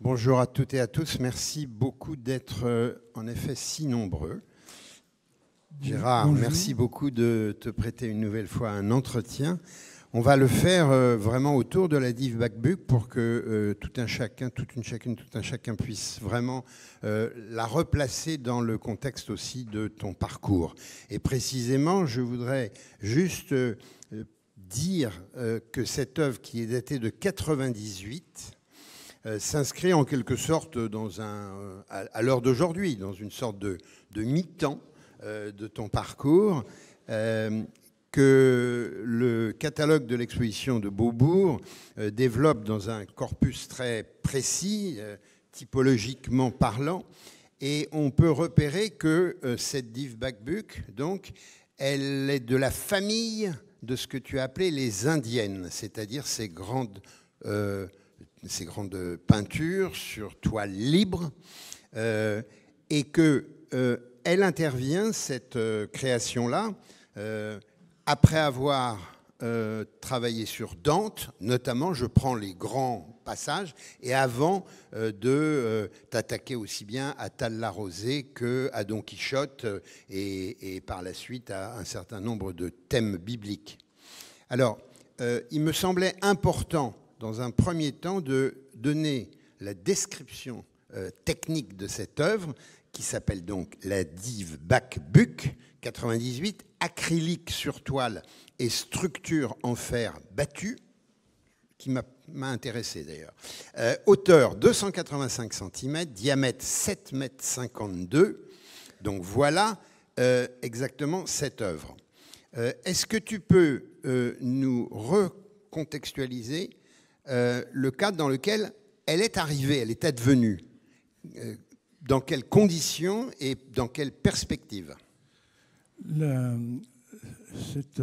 Bonjour à toutes et à tous. Merci beaucoup d'être en effet si nombreux. Gérard, Bonjour. merci beaucoup de te prêter une nouvelle fois un entretien. On va le faire vraiment autour de la Div Bacbuc pour que tout un chacun puisse vraiment la replacer dans le contexte aussi de ton parcours. Et précisément, je voudrais juste dire que cette œuvre qui est datée de 98 s'inscrit en quelque sorte à l'heure d'aujourd'hui, dans une sorte de mi-temps de ton parcours, que le catalogue de l'exposition de Beaubourg développe dans un corpus très précis, typologiquement parlant, et on peut repérer que cette Div Bacbuc, donc, elle est de la famille de ce que tu as appelé les indiennes, c'est-à-dire ces grandes peintures sur toile libre, et qu'elle intervient, cette création-là, après avoir travaillé sur Dante, notamment, je prends les grands passages, et avant de t'attaquer aussi bien à Tallarosé qu'à Don Quichotte, et par la suite à un certain nombre de thèmes bibliques. Alors, il me semblait important, dans un premier temps, de donner la description technique de cette œuvre, qui s'appelle donc la Div Bacbuc 98, acrylique sur toile et structure en fer battu, qui m'a intéressé d'ailleurs. Hauteur 285 cm, diamètre 7,52 m. Donc voilà exactement cette œuvre. Est-ce que tu peux nous recontextualiser le cadre dans lequel elle est arrivée, elle est advenue, dans quelles conditions et dans quelle perspective? Cette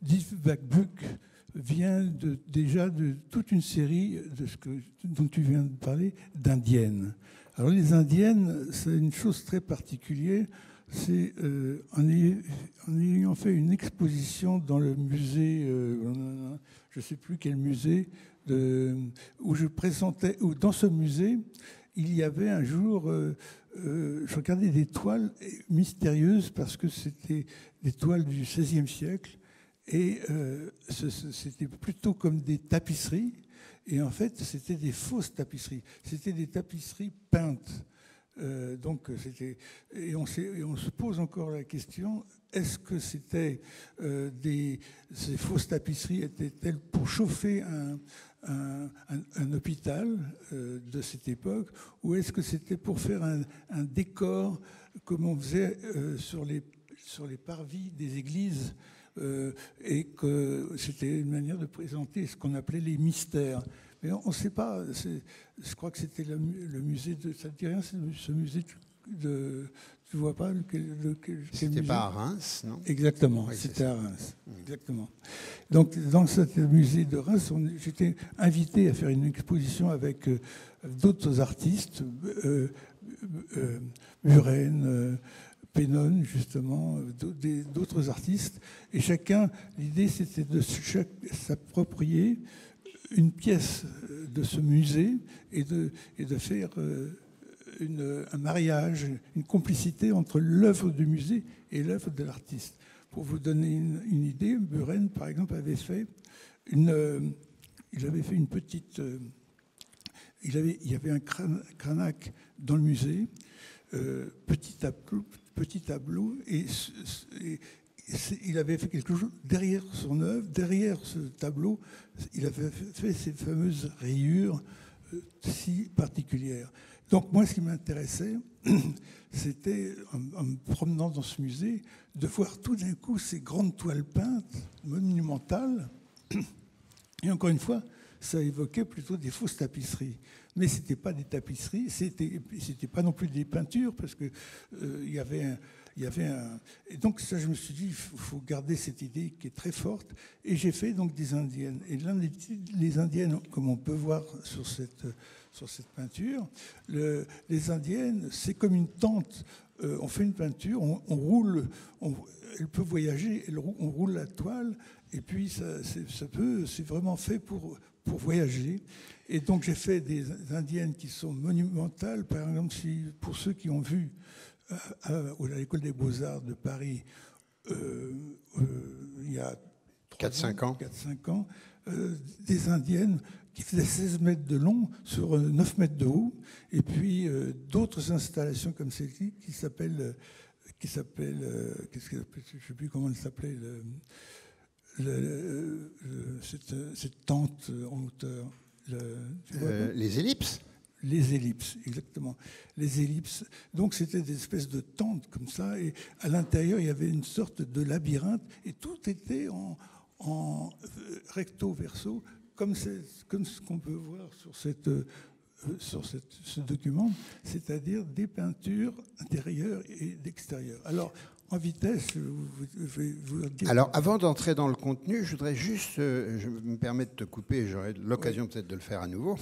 Div Bacbuc vient déjà de toute une série dont tu viens de parler, d'indiennes. Alors les indiennes, c'est une chose très particulière. C'est en ayant fait une exposition dans le musée, je ne sais plus quel musée, où je présentais, où dans ce musée, il y avait un jour, je regardais des toiles mystérieuses parce que c'était des toiles du XVIe siècle et c'était plutôt comme des tapisseries. Et en fait, c'était des fausses tapisseries. C'était des tapisseries peintes. Et on se pose encore la question, est-ce que c'était ces fausses tapisseries étaient-elles pour chauffer un hôpital de cette époque, ou est-ce que c'était pour faire un décor comme on faisait sur les parvis des églises, et que c'était une manière de présenter ce qu'on appelait les mystères. Mais on ne sait pas. Je crois que c'était le musée de. Ça ne dit rien, ce musée de. Tu ne vois pas C'était pas à Reims, non? Exactement, Oui, c'était à Reims. Exactement. Donc, dans ce musée de Reims, j'étais invité à faire une exposition avec d'autres artistes, Buren, Pennon, justement, d'autres artistes. Et chacun, l'idée, c'était de s'approprier une pièce de ce musée et de faire un mariage, une complicité entre l'œuvre du musée et l'œuvre de l'artiste. Pour vous donner une idée, Buren, par exemple, avait fait une petite... il y avait un Cranach dans le musée, petit tableau, et il avait fait quelque chose derrière son œuvre, derrière ce tableau, il avait fait ces fameuses rayures si particulières. Donc moi, ce qui m'intéressait, c'était, en me promenant dans ce musée, de voir tout d'un coup ces grandes toiles peintes, monumentales. Et encore une fois, ça évoquait plutôt des fausses tapisseries. Mais ce n'était pas des tapisseries, c'était pas non plus des peintures, parce qu'il y avait un... Et donc ça, je me suis dit, il faut garder cette idée qui est très forte. Et j'ai fait donc des indiennes. Et les indiennes, comme on peut voir sur cette peinture, les indiennes, c'est comme une tente. On fait une peinture, on roule, elle peut voyager, on roule la toile, et puis c'est vraiment fait pour pour voyager. Et donc j'ai fait des indiennes qui sont monumentales. Par exemple, pour ceux qui ont vu à l'École des Beaux-Arts de Paris il y a 4-5 ans, des indiennes qui faisaient 16 mètres de long sur 9 mètres de haut, et puis d'autres installations comme celle-ci qui s'appellent, je ne sais plus comment elle s'appelait, cette tente en hauteur. Les ellipses. Les ellipses, exactement. Les ellipses. Donc, c'était des espèces de tentes comme ça. Et à l'intérieur, il y avait une sorte de labyrinthe. Et tout était en recto verso, comme ce qu'on peut voir sur ce document, c'est-à-dire des peintures intérieures et d'extérieur. Alors, en vitesse, je vais vous dire... Alors, avant d'entrer dans le contenu, je voudrais juste, je me permets de te couper, j'aurai l'occasion peut-être de le faire à nouveau,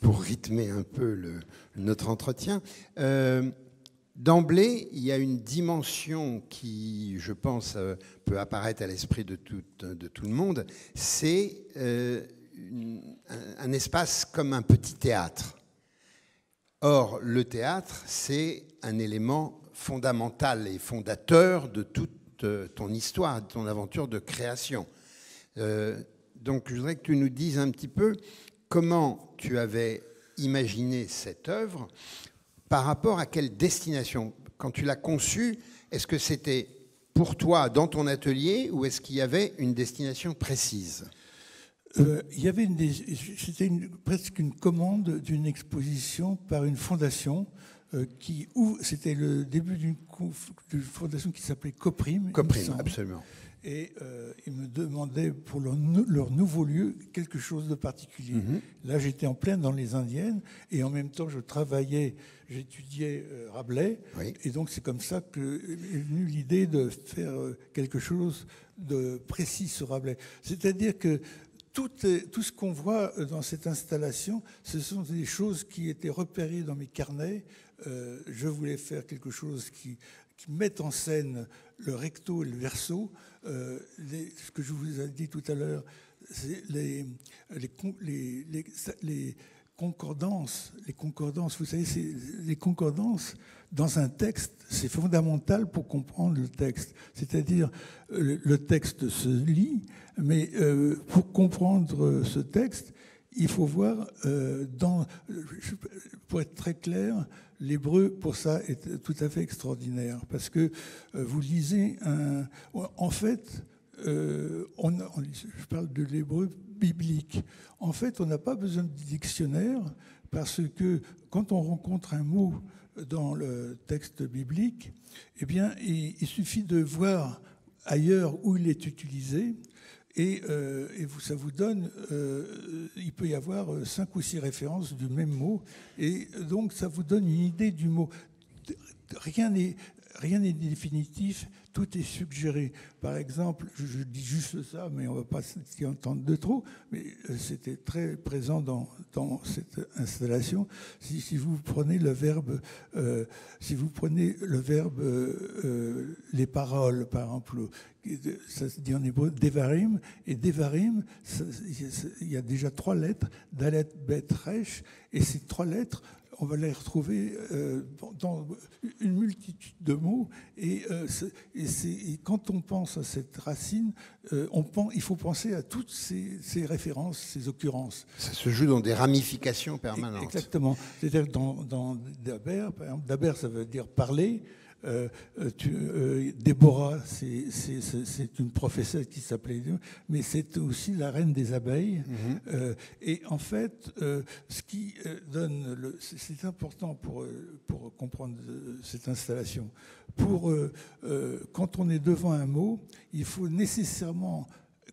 pour rythmer un peu notre entretien. D'emblée, il y a une dimension qui, je pense, peut apparaître à l'esprit de tout le monde, c'est un espace comme un petit théâtre. Or, le théâtre, c'est un élément fondamental et fondateur de toute ton histoire, de ton aventure de création. Donc, je voudrais que tu nous dises un petit peu comment tu avais imaginé cette œuvre, par rapport à quelle destination. Quand tu l'as conçue, est-ce que c'était pour toi dans ton atelier ou est-ce qu'il y avait une destination précise ? Il y avait c'était presque une commande d'une exposition par une fondation c'était le début d'une fondation qui s'appelait Coprim. Coprim, absolument. Et ils me demandaient pour leur nouveau lieu quelque chose de particulier. Là, j'étais en plein dans les indiennes et en même temps, j'étudiais Rabelais. Oui. Et donc, c'est comme ça qu'est venue l'idée de faire quelque chose de précis sur Rabelais. C'est-à-dire que tout ce qu'on voit dans cette installation, ce sont des choses qui étaient repérées dans mes carnets. Je voulais faire quelque chose qui mette en scène le recto et le verso. Ce que je vous ai dit tout à l'heure, c'est les concordances. Les concordances, vous savez, les concordances dans un texte, c'est fondamental pour comprendre le texte. C'est-à-dire, le texte se lit, mais pour comprendre ce texte, il faut voir, pour être très clair, l'hébreu, pour ça, est tout à fait extraordinaire. Parce que vous lisez en fait, je parle de l'hébreu biblique. En fait, on n'a pas besoin de dictionnaire parce que quand on rencontre un mot dans le texte biblique, eh bien, il suffit de voir ailleurs où il est utilisé. Et ça vous donne, il peut y avoir 5 ou 6 références du même mot, et donc ça vous donne une idée du mot. Rien n'est définitif, tout est suggéré. Par exemple, je dis juste ça, mais on ne va pas s'y entendre de trop, mais c'était très présent dans cette installation. Si vous prenez le verbe, les paroles, par exemple, ça se dit en hébreu devarim, et devarim, il y a déjà 3 lettres, dalet, bet, resh, et ces 3 lettres, on va les retrouver dans une multitude de mots. Et quand on pense à cette racine, il faut penser à toutes ces références, ces occurrences. Ça se joue dans des ramifications permanentes. Exactement. C'est-à-dire dans Daber, par exemple, Daber, ça veut dire parler. Déborah, c'est une professeure qui s'appelait, mais c'est aussi la reine des abeilles. Et en fait, ce qui donne, c'est important pour comprendre cette installation. Quand on est devant un mot, il faut nécessairement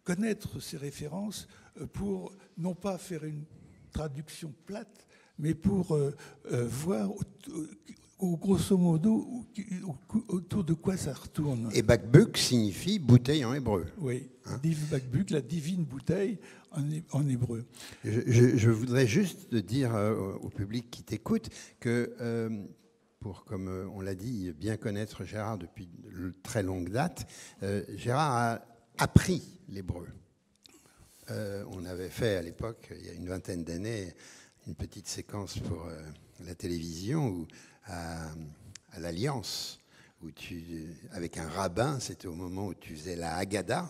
connaître ces références pour non pas faire une traduction plate, mais pour voir grosso modo, autour de quoi ça retourne. Et bakbuk signifie bouteille en hébreu. Oui, bakbuk, la divine bouteille en hébreu. Je voudrais juste dire au public qui t'écoute que, pour, comme on l'a dit, bien connaître Gérard depuis de très longue date, Gérard a appris l'hébreu. on avait fait à l'époque, il y a une vingtaine d'années, une petite séquence pour la télévision à l'Alliance, avec un rabbin, c'était au moment où tu faisais la Haggadah,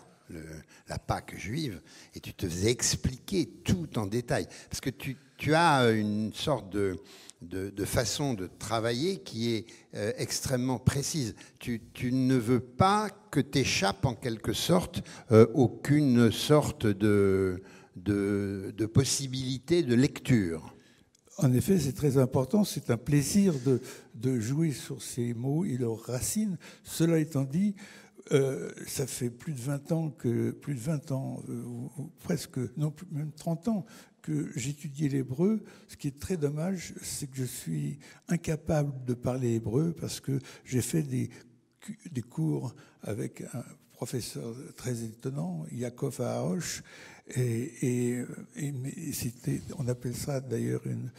la Pâque juive, et tu te faisais expliquer tout en détail. Parce que tu as une sorte de façon de travailler qui est extrêmement précise. Tu ne veux pas que t'échappe en quelque sorte aucune sorte de possibilité de lecture. En effet, c'est très important. C'est un plaisir de jouer sur ces mots et leurs racines. Cela étant dit, ça fait plus de 20 ans, ou presque, non, même 30 ans, que j'étudiais l'hébreu. Ce qui est très dommage, c'est que je suis incapable de parler hébreu parce que j'ai fait des cours avec un professeur très étonnant, Yaakov Aharosh, et on appelle ça d'ailleurs une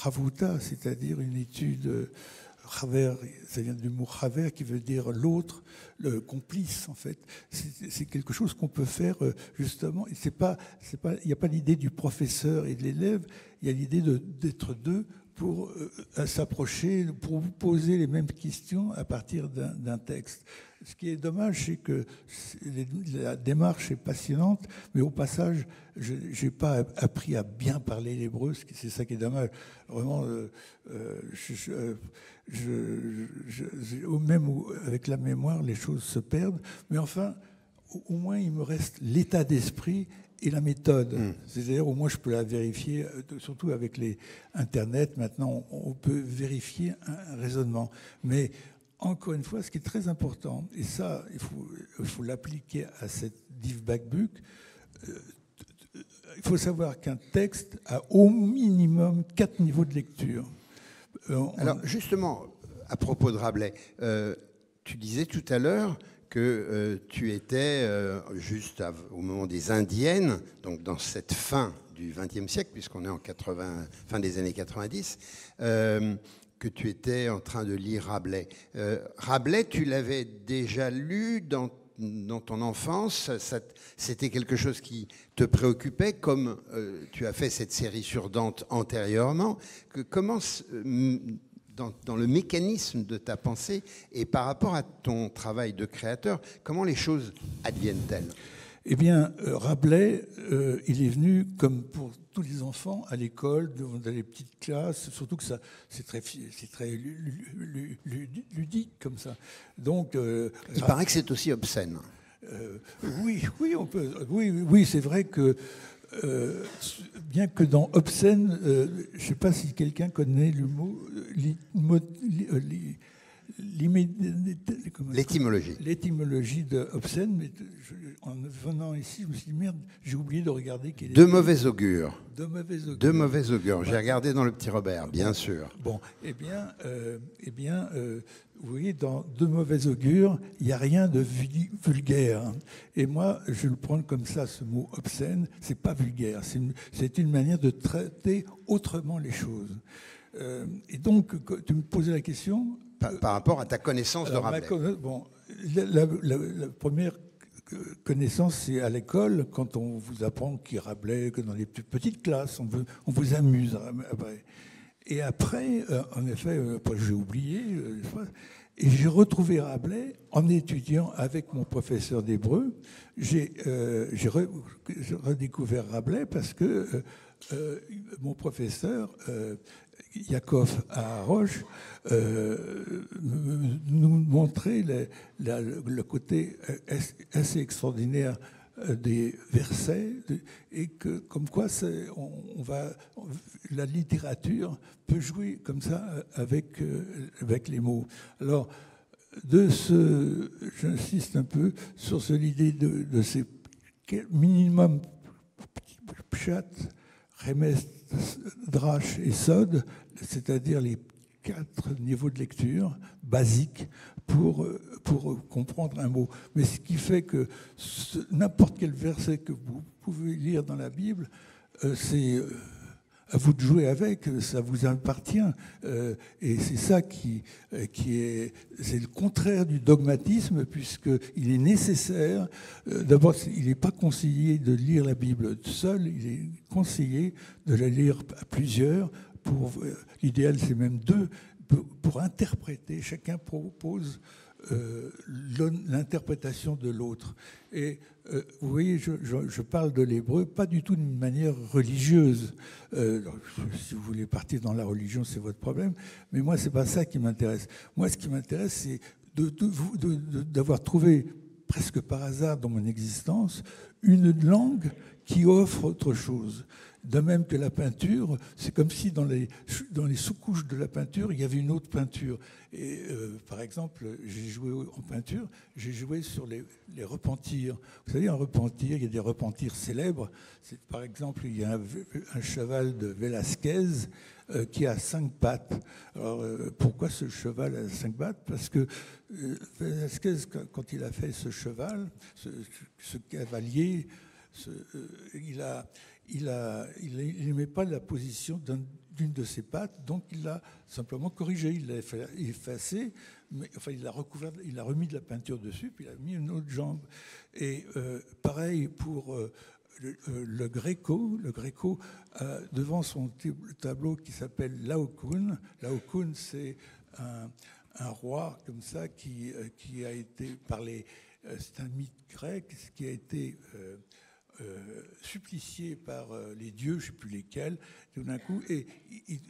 chavuta, c'est-à-dire une étude. Chaver, ça vient du mot chaver qui veut dire l'autre, le complice en fait. C'est quelque chose qu'on peut faire justement. Il n'y a pas l'idée du professeur et de l'élève, il y a l'idée d'être deux pour s'approcher, pour vous poser les mêmes questions à partir d'un texte. Ce qui est dommage, c'est que la démarche est passionnante, mais au passage, je n'ai pas appris à bien parler l'hébreu, c'est ça qui est dommage. Vraiment, même avec la mémoire, les choses se perdent. Mais enfin, au moins, il me reste l'état d'esprit et la méthode. C'est-à-dire, au moins, je peux la vérifier, surtout avec les Internet. Maintenant, on peut vérifier un raisonnement. Mais encore une fois, ce qui est très important, et ça, il faut l'appliquer à cette Div Bakbuk, il faut savoir qu'un texte a au minimum 4 niveaux de lecture. Alors, justement, à propos de Rabelais, tu disais tout à l'heure que tu étais juste au moment des Indiennes, donc dans cette fin du XXe siècle, puisqu'on est en fin des années 90, que tu étais en train de lire Rabelais. Rabelais, tu l'avais déjà lu dans ton enfance, c'était quelque chose qui te préoccupait, comme tu as fait cette série sur Dante antérieurement. Comment, dans le mécanisme de ta pensée et par rapport à ton travail de créateur, comment les choses adviennent-elles ? Eh bien, Rabelais, il est venu, comme pour tous les enfants, à l'école, dans les petites classes, surtout que c'est très ludique comme ça. Donc, il paraît que c'est aussi obscène. Oui, c'est vrai que, bien que dans obscène, je ne sais pas si quelqu'un connaît le mot l'étymologie. L'étymologie de obscène, mais en venant ici, je me suis dit, merde, j'ai oublié de regarder. De mauvais augure. De mauvais augure. De mauvais augure. J'ai regardé dans le Petit Robert, bien sûr. Bon, vous voyez, dans de mauvais augure, il n'y a rien de vulgaire. Et moi, je le prends comme ça, ce mot obscène, c'est pas vulgaire. C'est une manière de traiter autrement les choses. Et donc, tu me posais la question. Par rapport à ta connaissance de Rabelais. La première connaissance, c'est à l'école, quand on vous apprend qu'il y a Rabelais, que dans les petites classes, on vous amuse. Et après, en effet, j'ai oublié, et j'ai retrouvé Rabelais en étudiant avec mon professeur d'hébreu. J'ai redécouvert Rabelais parce que mon professeur, Yaakov Aharosh, nous montrait le côté assez extraordinaire des versets, et que comme quoi la littérature peut jouer comme ça avec les mots. Alors, j'insiste un peu sur l'idée de ces minimum pshat, remes, drash et sod, c'est-à-dire les 4 niveaux de lecture basiques pour comprendre un mot. Mais ce qui fait que n'importe quel verset que vous pouvez lire dans la Bible, à vous de jouer avec, ça vous appartient. Et c'est ça c'est le contraire du dogmatisme, puisqu'il est nécessaire, d'abord, il n'est pas conseillé de lire la Bible seul, il est conseillé de la lire à plusieurs. L'idéal, c'est même deux, pour interpréter. Chacun propose l'interprétation de l'autre. Et vous voyez, je parle de l'hébreu, pas du tout d'une manière religieuse. Si vous voulez partir dans la religion, c'est votre problème. Mais moi, c'est pas ça qui m'intéresse. Moi, ce qui m'intéresse, c'est d'avoir trouvé, presque par hasard dans mon existence, une langue qui offre autre chose. De même que la peinture, c'est comme si dans les sous-couches de la peinture, il y avait une autre peinture. Et par exemple, j'ai joué en peinture, j'ai joué sur les repentirs. Vous savez, un repentir, il y a des repentirs célèbres. Par exemple, il y a un cheval de Velázquez qui a 5 pattes. Alors, pourquoi ce cheval a 5 pattes? Parce que Velázquez, quand il a fait ce cheval, ce cavalier, il n'aimait pas la position d'une de ses pattes, donc il l'a simplement corrigé, il l'a effacé, mais enfin il l'a recouvert, il a remis de la peinture dessus, puis il a mis une autre jambe. Et pareil pour le Gréco. Le Gréco, devant son tableau qui s'appelle Laocoon. Laocoon, c'est un roi comme ça qui a été c'est un mythe grec qui a été supplicié par les dieux, je ne sais plus lesquels, tout d'un coup, et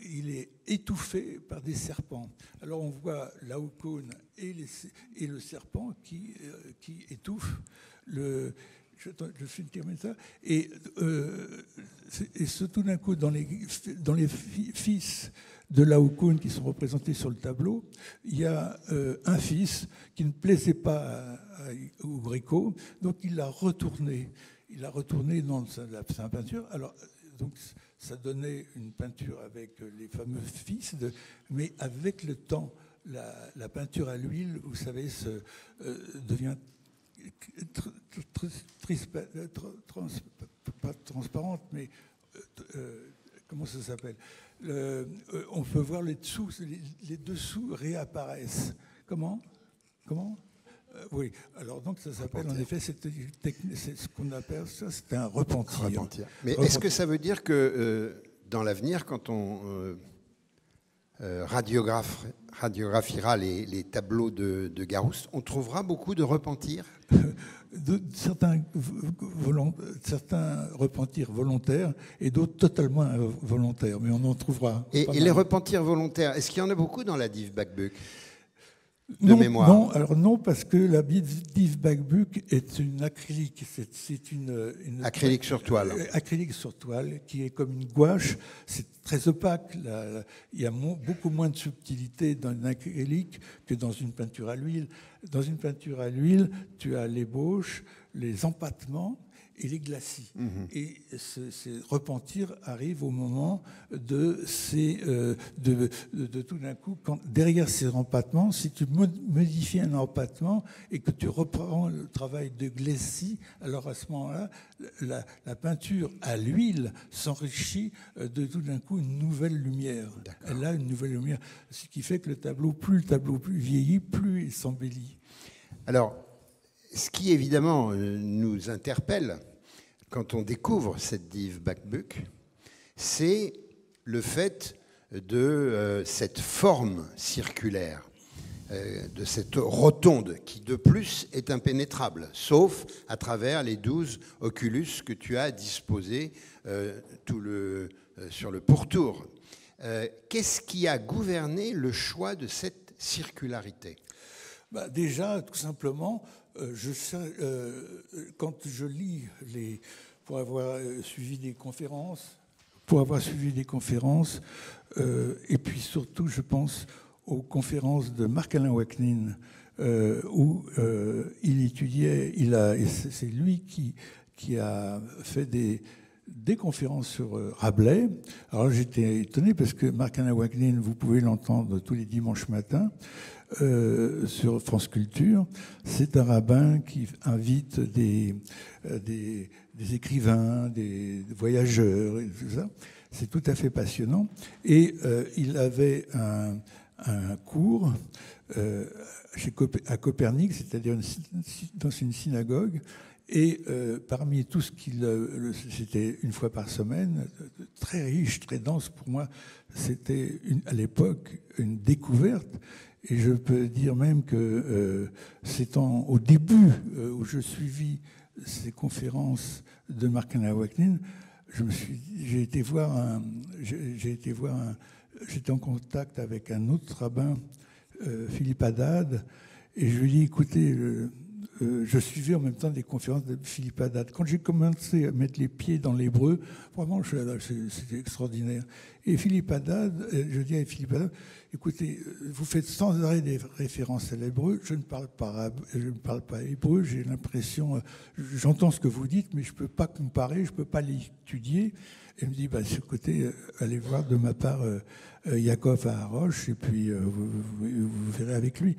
il est étouffé par des serpents. Alors on voit Laocoon et le serpent qui étouffe je suis terminé ça. Et tout d'un coup, dans les fils de Laocoon qui sont représentés sur le tableau, il y a un fils qui ne plaisait pas au Gréco, donc il l'a retourné. Il l'a retourné dans sa peinture. Alors, donc, ça donnait une peinture avec les fameux fils, mais avec le temps, la peinture à l'huile, vous savez, devient pas transparente, mais comment ça s'appelle? On peut voir les dessous réapparaissent. Comment? Oui, alors donc ça s'appelle en effet, c'est ce qu'on appelle ça, c'est un repentir. Mais est-ce que ça veut dire que dans l'avenir, quand on radiographiera les tableaux de Garouste, on trouvera beaucoup de repentirs? Certains repentirs volontaires et d'autres totalement involontaires, mais on en trouvera. Et les repentirs volontaires, est-ce qu'il y en a beaucoup dans la Div Bacbuc? Non, alors non, parce que la Div Bacbuc est une acrylique. C'est une acrylique sur toile. Acrylique sur toile, qui est comme une gouache. C'est très opaque. Il y a beaucoup moins de subtilité dans une acrylique que dans une peinture à l'huile. Dans une peinture à l'huile, tu as l'ébauche, les empattements et les glacis. Et ces repentirs arrivent au moment de tout d'un coup, derrière ces empattements, si tu modifies un empattement et que tu reprends le travail de glacis, alors à ce moment-là, la peinture à l'huile s'enrichit de tout d'un coup une nouvelle lumière. Elle a une nouvelle lumière, ce qui fait que plus le tableau vieillit, plus il s'embellit. Alors, ce qui évidemment nous interpelle quand on découvre cette Div Bacbuc, c'est le fait de cette forme circulaire, de cette rotonde qui de plus est impénétrable, sauf à travers les 12 oculus que tu as disposés sur le pourtour. Qu'est-ce qui a gouverné le choix de cette circularité? Déjà, tout simplement, quand je lis pour avoir suivi des conférences, et puis surtout, je pense aux conférences de Marc-Alain Ouaknin, où il étudiait, c'est lui qui a fait des conférences sur Rabelais. Alors j'étais étonné parce que Marc-Alain Ouaknin, vous pouvez l'entendre tous les dimanches matins, sur France Culture. C'est un rabbin qui invite des écrivains, des voyageurs et tout ça. C'est tout à fait passionnant. Et il avait un cours à Copernic, c'est-à-dire dans une synagogue. Et parmi tout ce c'était une fois par semaine, très riche, très dense pour moi. C'était à l'époque une découverte. Et je peux dire même que c'est au début où je suivis ces conférences de Mark Waknin, j'étais en contact avec un autre rabbin, Philippe Haddad, et je lui ai dit, écoutez, je suivais en même temps des conférences de Philippe Haddad. Quand j'ai commencé à mettre les pieds dans l'hébreu, vraiment, c'était extraordinaire. Et Philippe Haddad, je dis à Philippe Haddad, écoutez, vous faites sans arrêt des références à l'hébreu, je ne parle pas hébreu, j'ai l'impression, j'entends ce que vous dites, mais je ne peux pas comparer, je ne peux pas l'étudier. Et il me dit, ce côté, allez voir de ma part Yaakov à Haroche, et puis vous verrez avec lui.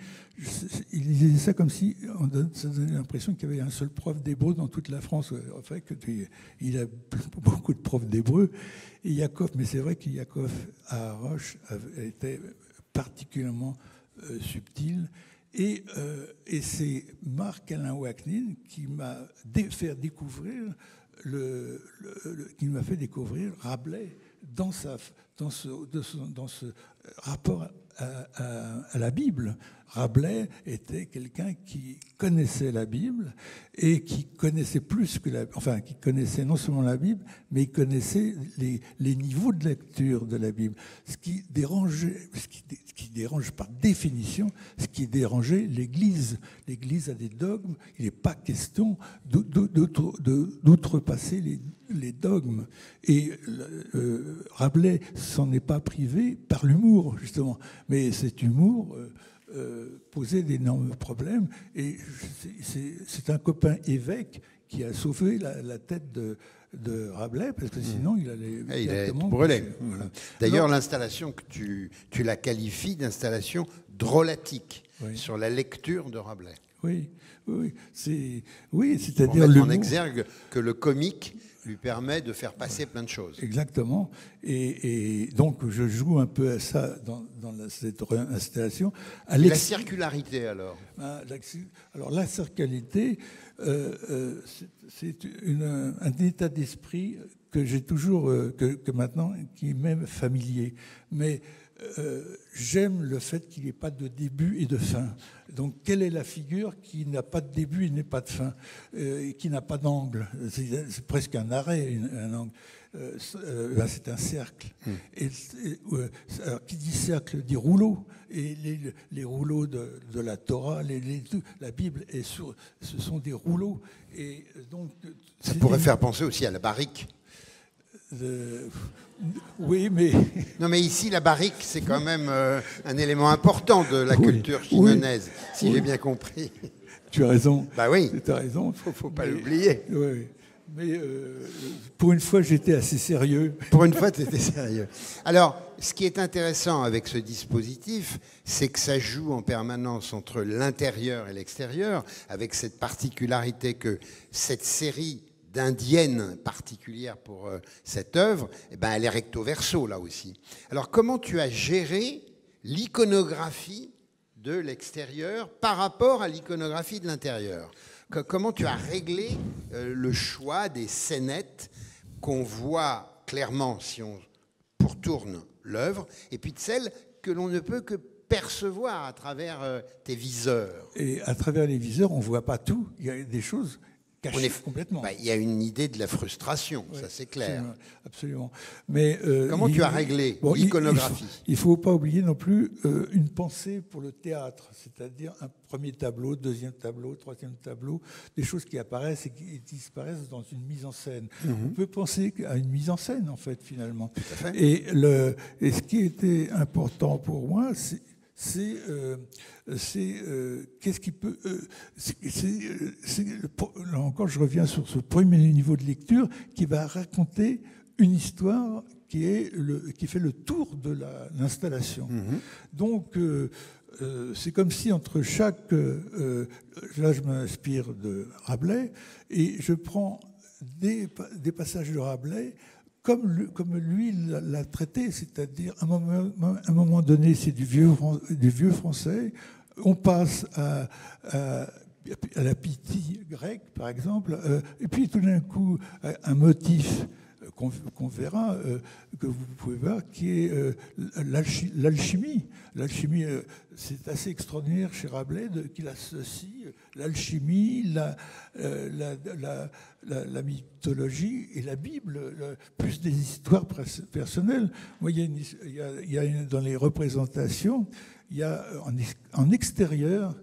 Il disait ça comme si ça donnait l'impression qu'il y avait un seul prof d'hébreu dans toute la France. En fait, il a beaucoup de profs d'hébreu. Et Yaakov, mais c'est vrai que Yaakov à Haroche était particulièrement subtil. Et c'est Marc-Alain Waknin qui m'a fait découvrir qui m'a fait découvrir Rabelais dans ce rapport à la Bible. Rabelais était quelqu'un qui connaissait la Bible et qui connaissait qui connaissait non seulement la Bible, mais il connaissait les niveaux de lecture de la Bible. Ce qui dérange par définition, ce qui dérangeait l'Église. L'Église a des dogmes, il n'est pas question d'outrepasser les dogmes. Et Rabelais s'en est pas privé par l'humour, justement. Mais cet humour posait d'énormes problèmes. Et c'est un copain évêque qui a sauvé la tête de Rabelais, parce que sinon il allait être brûlé. Voilà. D'ailleurs, l'installation que tu la qualifies d'installation drôlatique sur la lecture de Rabelais. Oui, c'est-à-dire pour mettre en exergue que le comique lui permet de faire passer plein de choses. Exactement. Et donc, je joue un peu à ça dans cette installation. La circularité, alors Alors, la circularité, c'est un état d'esprit que j'ai toujours, que maintenant, qui est même familier. Mais j'aime le fait qu'il n'y ait pas de début et de fin. Donc, quelle est la figure qui n'a pas de début et n'a pas de fin, et qui n'a pas d'angle? C'est presque un arrêt, un angle. C'est un cercle. Alors, qui dit cercle dit rouleau. Et les rouleaux de la Torah, la Bible, ce sont des rouleaux. Et donc, ça pourrait faire penser aussi à la barrique. Oui, mais... Non, mais ici, la barrique, c'est quand même un élément important de la culture chinonaise, si j'ai bien compris. Tu as raison. Bah oui. Tu as raison. Faut pas l'oublier. Oui. Mais pour une fois, j'étais assez sérieux. Pour une fois, tu étais sérieux. Alors, ce qui est intéressant avec ce dispositif, c'est que ça joue en permanence entre l'intérieur et l'extérieur, avec cette particularité que cette série d'indienne particulière pour cette œuvre, elle est recto verso là aussi. Alors comment tu as géré l'iconographie de l'extérieur par rapport à l'iconographie de l'intérieur? Comment tu as réglé le choix des scénettes qu'on voit clairement si on pourtourne l'œuvre, et puis de celles que l'on ne peut que percevoir à travers tes viseurs? Et à travers les viseurs, on ne voit pas tout. Il y a des choses caché complètement. Il y a une idée de la frustration, ça c'est clair. Absolument. Mais, comment tu as réglé l'iconographie? Il ne faut pas oublier non plus une pensée pour le théâtre, c'est-à-dire un premier tableau, deuxième tableau, troisième tableau, des choses qui apparaissent et qui disparaissent dans une mise en scène. On peut penser à une mise en scène, en fait, finalement. Tout à fait. Et ce qui était important pour moi, qu'est-ce qui peut... là encore, je reviens sur ce premier niveau de lecture qui va raconter une histoire qui fait le tour de l'installation. Donc, c'est comme si entre chaque... là, je m'inspire de Rabelais et je prends des passages de Rabelais comme lui l'a traité, c'est-à-dire à un moment donné, c'est du vieux français, on passe à la Pythie grecque, par exemple, et puis tout d'un coup, un motif qu'on verra, que vous pouvez voir, qui est l'alchimie. L'alchimie, c'est assez extraordinaire chez Rabelais qu'il associe l'alchimie, la mythologie et la Bible, plus des histoires personnelles. Moi, il y a dans les représentations, il y a en extérieur.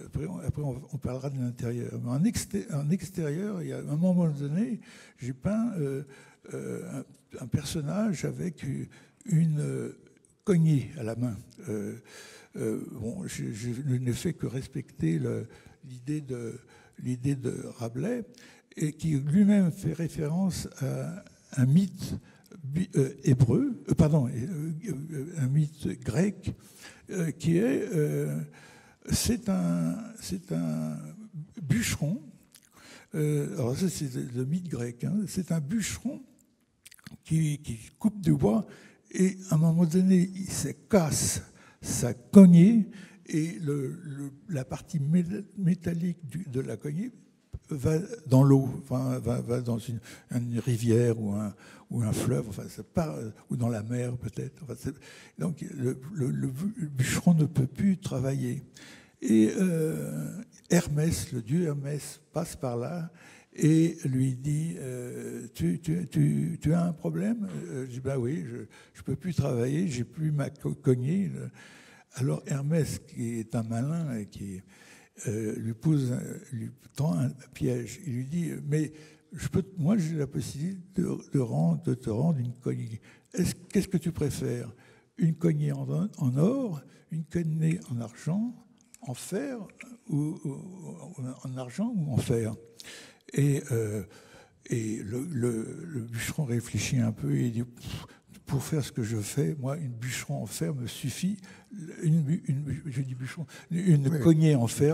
Après, on parlera de l'intérieur. Mais en extérieur, il y a un moment donné, j'ai peint un personnage avec une cognée à la main. Bon, je n'ai fait que respecter l'idée de Rabelais, et qui lui-même fait référence à un mythe hébreu, un mythe grec, qui est... c'est un bûcheron. Alors ça, c'est le mythe grec. Hein. C'est un bûcheron qui coupe du bois et à un moment donné, il se casse sa cognée et la partie métallique de la cognée va dans l'eau, va dans une rivière ou un fleuve, enfin, ça part, ou dans la mer peut-être. Enfin, donc le bûcheron ne peut plus travailler. Et Hermès, le dieu Hermès, passe par là et lui dit tu as un problème? Je dis ben oui, je ne peux plus travailler, j'ai plus ma cognée. Alors Hermès, qui est un malin et qui lui tend un piège. Il lui dit mais moi j'ai la possibilité de te rendre une cognée. Qu'est-ce que tu préfères? Une cognée en or, une cognée en argent, en fer, ou en argent ou en fer? Et le bûcheron réfléchit un peu et il dit pour faire ce que je fais, moi, une bûcheron en fer me suffit. Une cognée en fer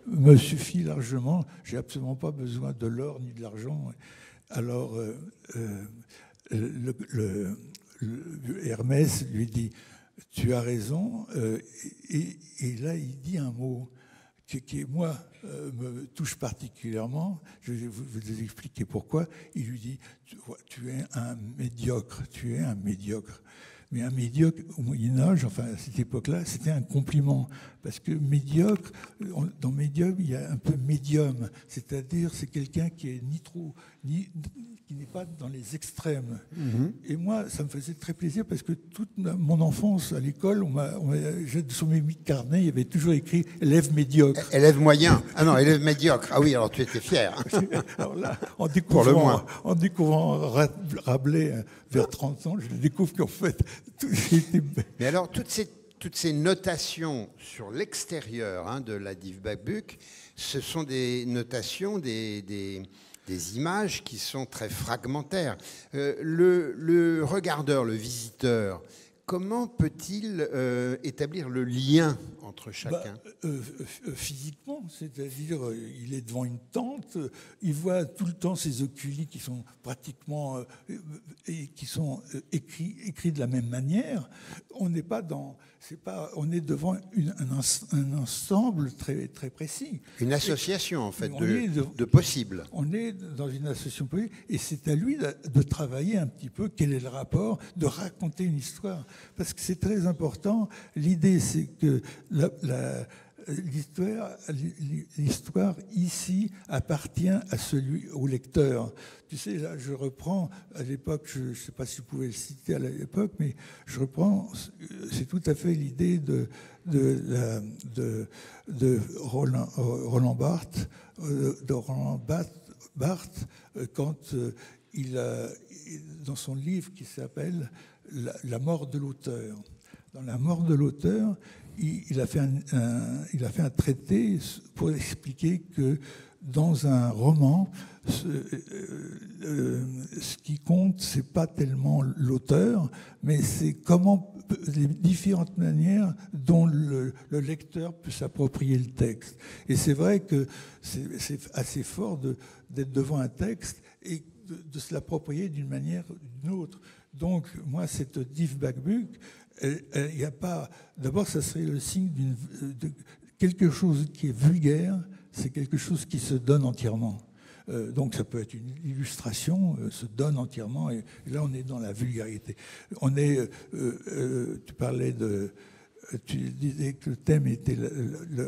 me suffit largement. J'ai absolument pas besoin de l'or ni de l'argent. Alors, Hermès lui dit tu as raison. Et là, il dit un mot qui moi, me touche particulièrement. Je vais vous expliquer pourquoi. Il lui dit tu es un médiocre, tu es un médiocre. Mais un médiocre, au Moyen-Âge, enfin à cette époque-là, c'était un compliment. Parce que médiocre, dans médium, il y a un peu médium. C'est-à-dire, c'est quelqu'un qui est ni trop, qui n'est pas dans les extrêmes. Mm-hmm. Et moi, ça me faisait très plaisir parce que toute mon enfance à l'école, sur mes carnets, il y avait toujours écrit élève médiocre. Élève moyen. Ah non, élève médiocre. Ah oui, alors tu étais fier. Alors là, en découvrant Rabelais vers 30 ans, je découvre qu'en fait, Mais alors, toutes ces notations sur l'extérieur de la Diefbach-Buch, ce sont des notations, des images qui sont très fragmentaires. Le regardeur, le visiteur, comment peut-il établir le lien entre chacun? Physiquement, c'est-à-dire il est devant une tente, il voit tout le temps ses oculi qui sont pratiquement qui sont écrits de la même manière. On n'est pas dans, on est devant un ensemble très très précis. Une association en fait de possibles. On est dans une association possible et c'est à lui de travailler un petit peu quel est le rapport, de raconter une histoire. Parce que c'est très important. L'idée, c'est que l'histoire ici appartient au lecteur. Tu sais, là, je reprends à l'époque, je ne sais pas si vous pouvez le citer à l'époque, mais je reprends, c'est tout à fait l'idée de Roland Barthes, quand il a, dans son livre qui s'appelle La mort de l'auteur. Dans La mort de l'auteur, il a fait un traité pour expliquer que dans un roman, ce qui compte, c'est pas tellement l'auteur, mais c'est comment les différentes manières dont le lecteur peut s'approprier le texte. Et c'est vrai que c'est assez fort d'être devant un texte et de se l'approprier d'une manière ou d'une autre. Donc, moi, cette div backbook, il n'y a pas... D'abord, ça serait le signe de quelque chose qui est vulgaire, c'est quelque chose qui se donne entièrement. Donc ça peut être une illustration, se donne entièrement, et là on est dans la vulgarité. On est, tu parlais de... Tu disais que le thème était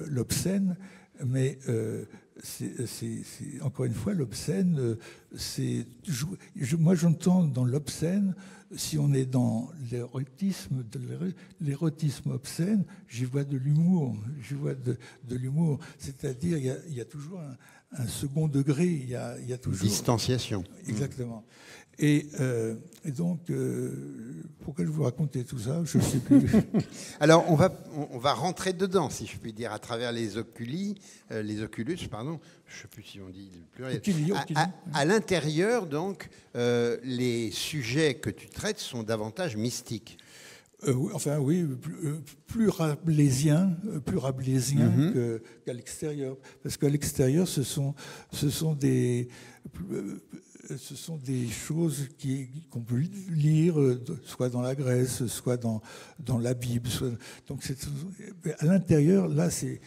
l'obscène, mais encore une fois, l'obscène, moi j'entends dans l'obscène, si on est dans l'érotisme obscène, j'y vois de l'humour, c'est-à-dire il y a toujours un second degré, il y a toujours... Distanciation. Exactement. Et donc, pourquoi je vous racontais tout ça? Je ne sais plus. Alors, on va rentrer dedans, si je puis dire, à travers les oculus, pardon. Je ne sais plus si on dit le pluriel. À l'intérieur, donc, les sujets que tu traites sont davantage mystiques. Oui, plus rabelaisien qu'à l'extérieur. Parce qu'à l'extérieur, ce sont des choses qu'on peut lire, soit dans la Grèce, soit dans la Bible. Donc, à l'intérieur, là, c'est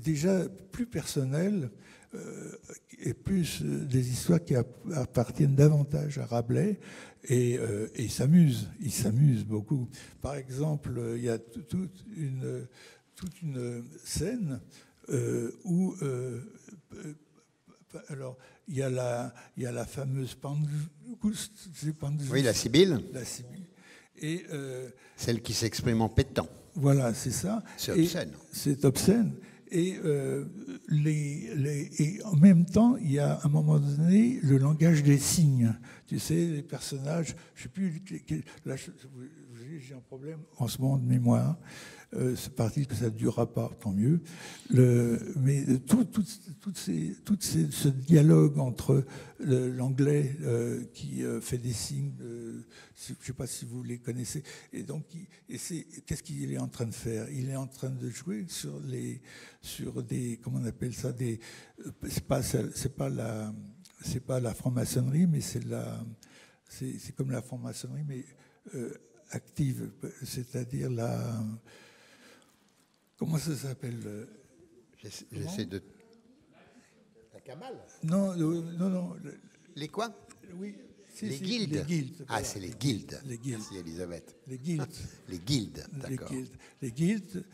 déjà plus personnel et plus des histoires qui appartiennent davantage à Rabelais. Et il s'amuse beaucoup. Par exemple, il y a toute une scène où... alors, il y a la fameuse Panzoust. Oui, la Sibylle. La Sibylle. Et, celle qui s'exprime en pétant. Voilà, c'est ça. C'est obscène. C'est obscène. Et, et en même temps, il y a à un moment donné le langage des signes. Tu sais, les personnages, je ne sais plus, là, j'ai un problème en ce moment de mémoire. C'est parti que ça ne durera pas, tant mieux. Mais ce dialogue entre l'anglais qui fait des signes, je ne sais pas si vous les connaissez, et donc qu'est-ce qu'il est en train de faire? Il est en train de jouer sur des, comment on appelle ça, c'est pas la franc-maçonnerie, mais c'est comme la franc-maçonnerie, mais active, c'est-à-dire comment ça s'appelle? J'essaie de... La cabale? Non. Les quoi? Oui. Les guildes. Les guildes. Ah, c'est les guildes. Les guildes. Merci, Elisabeth. Les guildes. Les guildes, d'accord. Les guildes,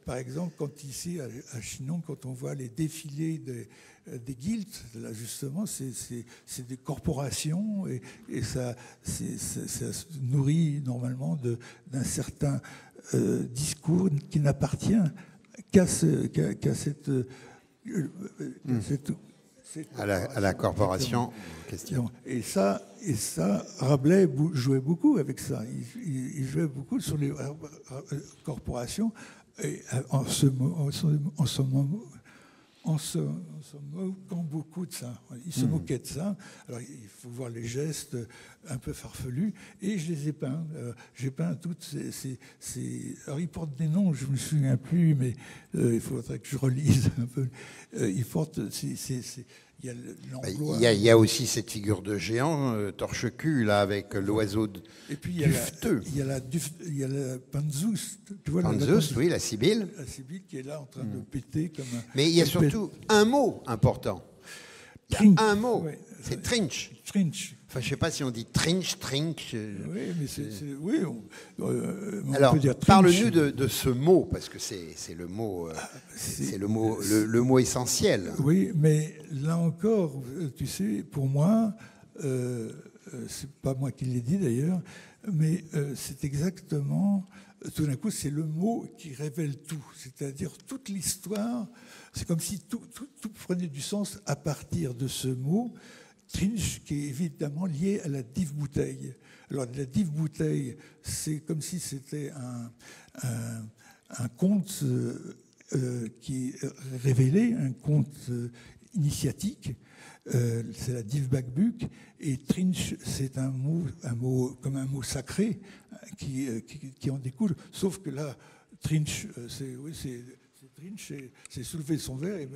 par exemple, quand ici, à Chinon, quand on voit les défilés des guildes, là, justement, c'est des corporations et ça se nourrit normalement d'un certain discours qui n'appartient qu'à cette à la corporation en question. Et ça, Rabelais jouait beaucoup avec ça. Il jouait beaucoup sur les corporations et en se moquant beaucoup de ça. Il se moquait de ça. Alors, il faut voir les gestes un peu farfelus. Et je les ai peints. J'ai peint toutes ces... Alors, ils portent des noms, je ne me souviens plus, mais il faudrait que je relise un peu. Ils portent... Il y a l'emploi. Il y a aussi cette figure de géant, torche-cul, là, avec l'oiseau et puis, dufteux. Il y a la Panzoust. Tu vois, Panzoust, oui, la Sibylle. La Sibylle qui est là en train de péter comme un... Mais il y a surtout un mot important. Il y a un mot, ouais, c'est trinch. Trinch. Enfin, je ne sais pas si on dit trinch. Oui, mais on alors, peut dire trinch. Parle-nous de ce mot, parce que c'est le mot, le mot essentiel. Oui, mais là encore, tu sais, pour moi, c'est pas moi qui l'ai dit d'ailleurs, mais c'est exactement, tout d'un coup, c'est le mot qui révèle tout. C'est-à-dire toute l'histoire, c'est comme si tout prenait du sens à partir de ce mot. Trinch, qui est évidemment lié à la dive bouteille. Alors, la dive bouteille, c'est comme si c'était un conte qui révélait, un conte initiatique. C'est la dive backbook. Et Trinch, c'est un mot comme un mot sacré qui en découle. Sauf que là, Trinch, c'est soulever son verre. Et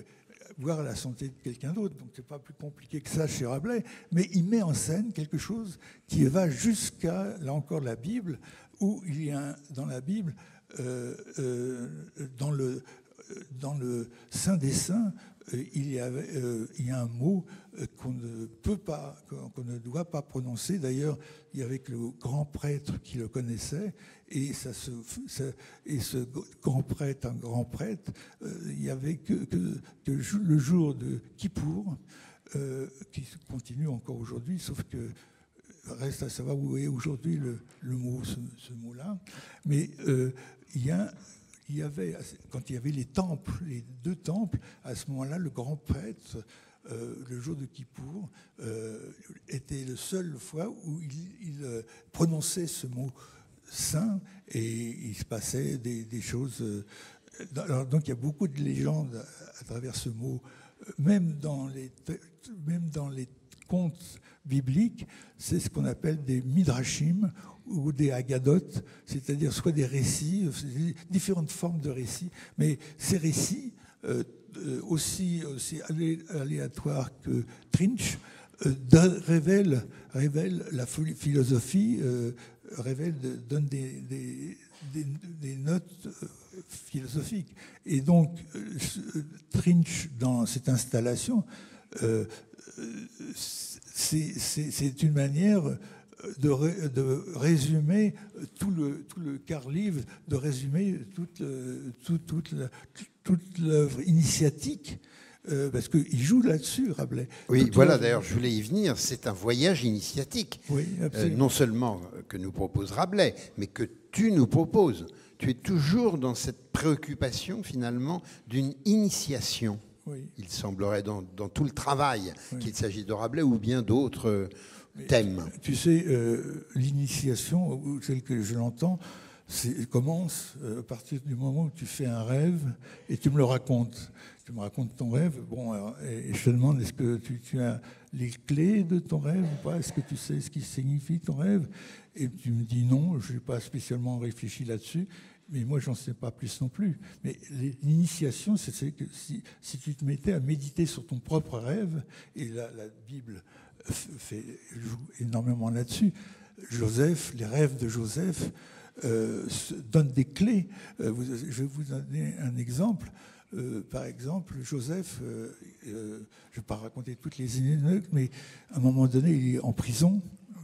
voir la santé de quelqu'un d'autre. Donc c'est pas plus compliqué que ça chez Rabelais, mais il met en scène quelque chose qui va jusqu'à, là encore, la Bible, où il y a dans la Bible, dans le Saint des Saints, il y a un mot qu'on ne peut pas, qu'on ne doit pas prononcer. D'ailleurs, il y avait que le grand prêtre qui le connaissait, et ce grand prêtre, un grand prêtre, il n'y avait que le jour de Kippour, qui continue encore aujourd'hui, sauf que reste à savoir où est aujourd'hui le mot, ce mot-là. Mais il y avait, quand il y avait les temples, les 2 temples, à ce moment-là, le grand prêtre, le jour de Kippour, était la seule fois où il prononçait ce mot saint, et il se passait des choses. Alors, donc il y a beaucoup de légendes à travers ce mot, même dans les contes bibliques. C'est ce qu'on appelle des midrashim ou des agadotes, c'est-à-dire soit des récits, différentes formes de récits, mais ces récits, aussi aléatoires que Trinch, révèlent la philosophie, donnent des notes philosophiques. Et donc, Trinch, dans cette installation, c'est une manière de résumer tout le quart livre, de résumer toute l'œuvre initiatique, parce qu'il joue là-dessus, Rabelais. Oui, voilà, d'ailleurs, je voulais y venir. C'est un voyage initiatique. Oui, non seulement que nous propose Rabelais, mais que tu nous proposes. Tu es toujours dans cette préoccupation, finalement, d'une initiation. Oui. Il semblerait, dans tout le travail, oui, qu'il s'agisse de Rabelais ou bien d'autres thèmes. Tu sais, l'initiation, telle que je l'entends, commence à partir du moment où tu fais un rêve et tu me le racontes. Tu me racontes ton rêve. Bon, alors, et je te demande, est-ce que tu as les clés de ton rêve ou pas? Est-ce que tu sais ce qui signifie ton rêve? Et tu me dis non, je n'ai pas spécialement réfléchi là-dessus. Mais moi, j'en sais pas plus non plus. Mais l'initiation, c'est que si tu te mettais à méditer sur ton propre rêve, et la Bible joue énormément là-dessus, les rêves de Joseph donnent des clés. Je vais vous donner un exemple. Par exemple, Joseph, je ne vais pas raconter toutes les anecdotes, mais à un moment donné, il est en prison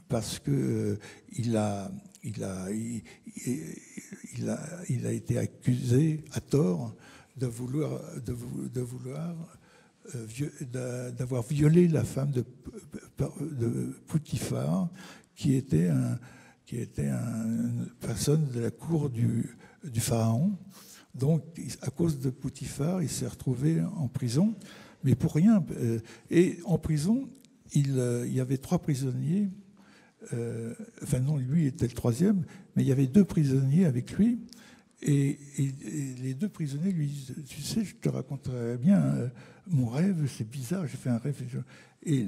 parce que il a été accusé à tort d'avoir violé la femme de Potiphar, qui était une personne de la cour du pharaon. Donc, à cause de Potiphar, il s'est retrouvé en prison, mais pour rien. Et en prison, il y avait 3 prisonniers. Enfin non, lui était le 3e, mais il y avait 2 prisonniers avec lui. Et les 2 prisonniers lui disent, tu sais, je te raconterai bien mon rêve, c'est bizarre, j'ai fait un rêve. Et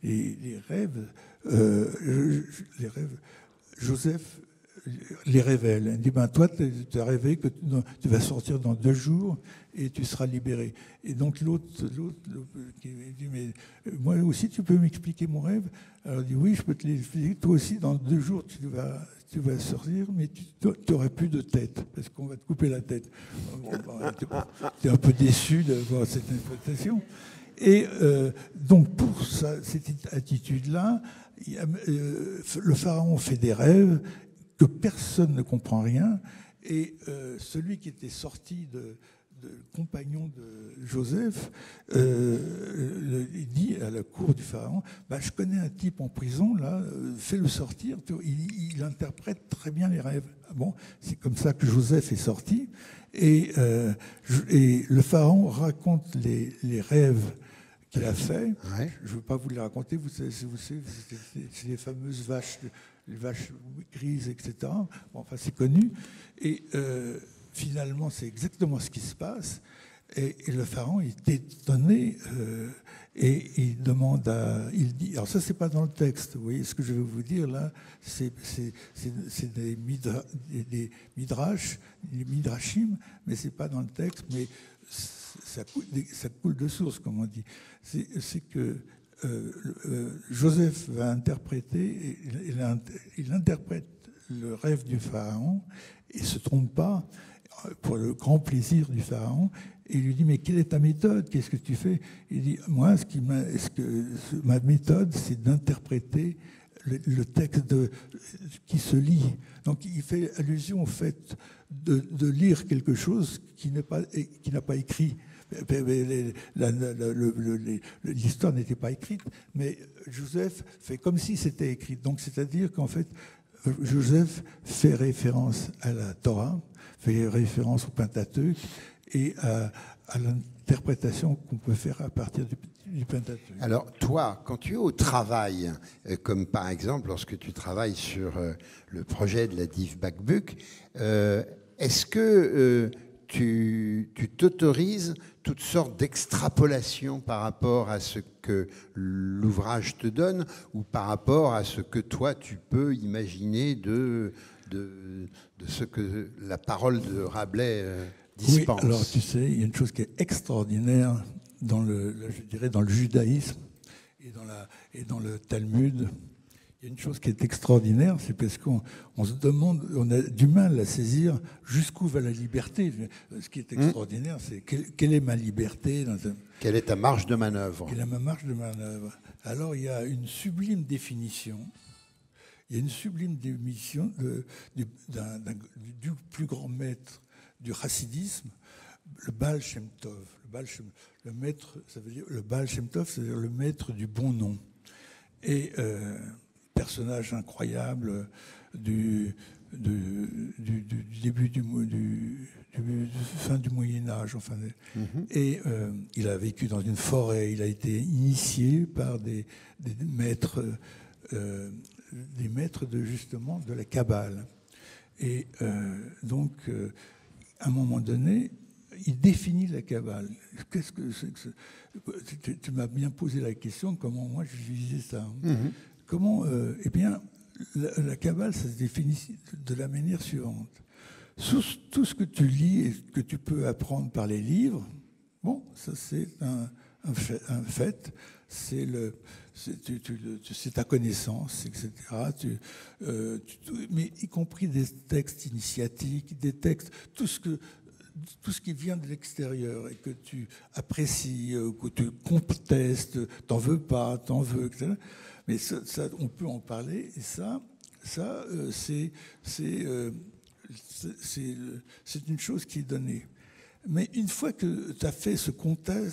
les rêves, Joseph les révèle. Il dit, toi, tu as rêvé que tu vas sortir dans 2 jours et tu seras libéré. Et donc l'autre qui dit, mais moi aussi, tu peux m'expliquer mon rêve? Alors il dit, oui, je peux te l'expliquer. Toi aussi, dans 2 jours, tu vas sortir, mais tu n'auras plus de tête, parce qu'on va te couper la tête. Tu es un peu déçu de voir cette interprétation. Et donc, pour cette attitude-là, le pharaon fait des rêves que personne ne comprend rien. Et celui qui était sorti de compagnon de Joseph, il dit à la cour du pharaon, je connais un type en prison, là, fais-le sortir, il interprète très bien les rêves. Bon, c'est comme ça que Joseph est sorti. Et le pharaon raconte les rêves qu'il a fait. Ouais. Je ne veux pas vous les raconter, vous savez, c'est les fameuses vaches, les vaches grises, etc. Bon, enfin, c'est connu. Et finalement, c'est exactement ce qui se passe. Et le pharaon est étonné et il demande il dit, alors ça, c'est pas dans le texte. Vous voyez ce que je veux vous dire là, c'est des midrash, des midrashim, mais c'est pas dans le texte. Mais ça coule de source, comme on dit. C'est que Joseph va interpréter, il interprète le rêve du pharaon et ne se trompe pas pour le grand plaisir du pharaon. Et il lui dit, mais quelle est ta méthode? Qu'est-ce que tu fais? Il dit, moi, ma méthode, c'est d'interpréter le texte qui se lit. Donc il fait allusion au fait de lire quelque chose qui n'a pas écrit. L'histoire n'était pas écrite, mais Joseph fait comme si c'était écrit. Donc c'est-à-dire qu'en fait, Joseph fait référence à la Torah, fait référence au Pentateuque et à l'interprétation qu'on peut faire à partir du Pentateuque. Alors, toi, quand tu es au travail, comme par exemple lorsque tu travailles sur le projet de la Div Bacbuc, est-ce que tu t'autorises toutes sortes d'extrapolations par rapport à ce que l'ouvrage te donne ou par rapport à ce que toi, tu peux imaginer de ce que la parole de Rabelais dispense? Oui, alors tu sais, il y a une chose qui est extraordinaire je dirais dans le judaïsme et dans le Talmud. Il y a une chose qui est extraordinaire, c'est parce qu'on se demande, on a du mal à saisir jusqu'où va la liberté. Ce qui est extraordinaire, c'est quelle est ma liberté? Quelle est ta marge de manœuvre? Quelle est ma marge de manœuvre? Alors il y a une sublime définition. Il y a une sublime définition du plus grand maître du chassidisme, le Baal Shem Tov. Le maître, ça veut dire le Baal Shem Tov, c'est-à-dire le maître du bon nom. Et personnage incroyable du début du fin du Moyen Âge. Enfin, et il a vécu dans une forêt. Il a été initié par des maîtres justement de la Kabbale. Et donc, à un moment donné, il définit la Kabbale. Qu'est-ce que c'est que tu m'as bien posé la question, comment moi je disais ça. Comment eh bien, la Kabbale, ça se définit de la manière suivante. Tout ce que tu lis et que tu peux apprendre par les livres, bon, ça c'est un fait. C'est ta connaissance, etc. Mais y compris des textes initiatiques, des textes, tout ce qui vient de l'extérieur et que tu apprécies, que tu contestes, t'en veux pas, t'en veux, etc. Mais ça, on peut en parler. Et c'est une chose qui est donnée. Mais une fois que tu as fait ce constat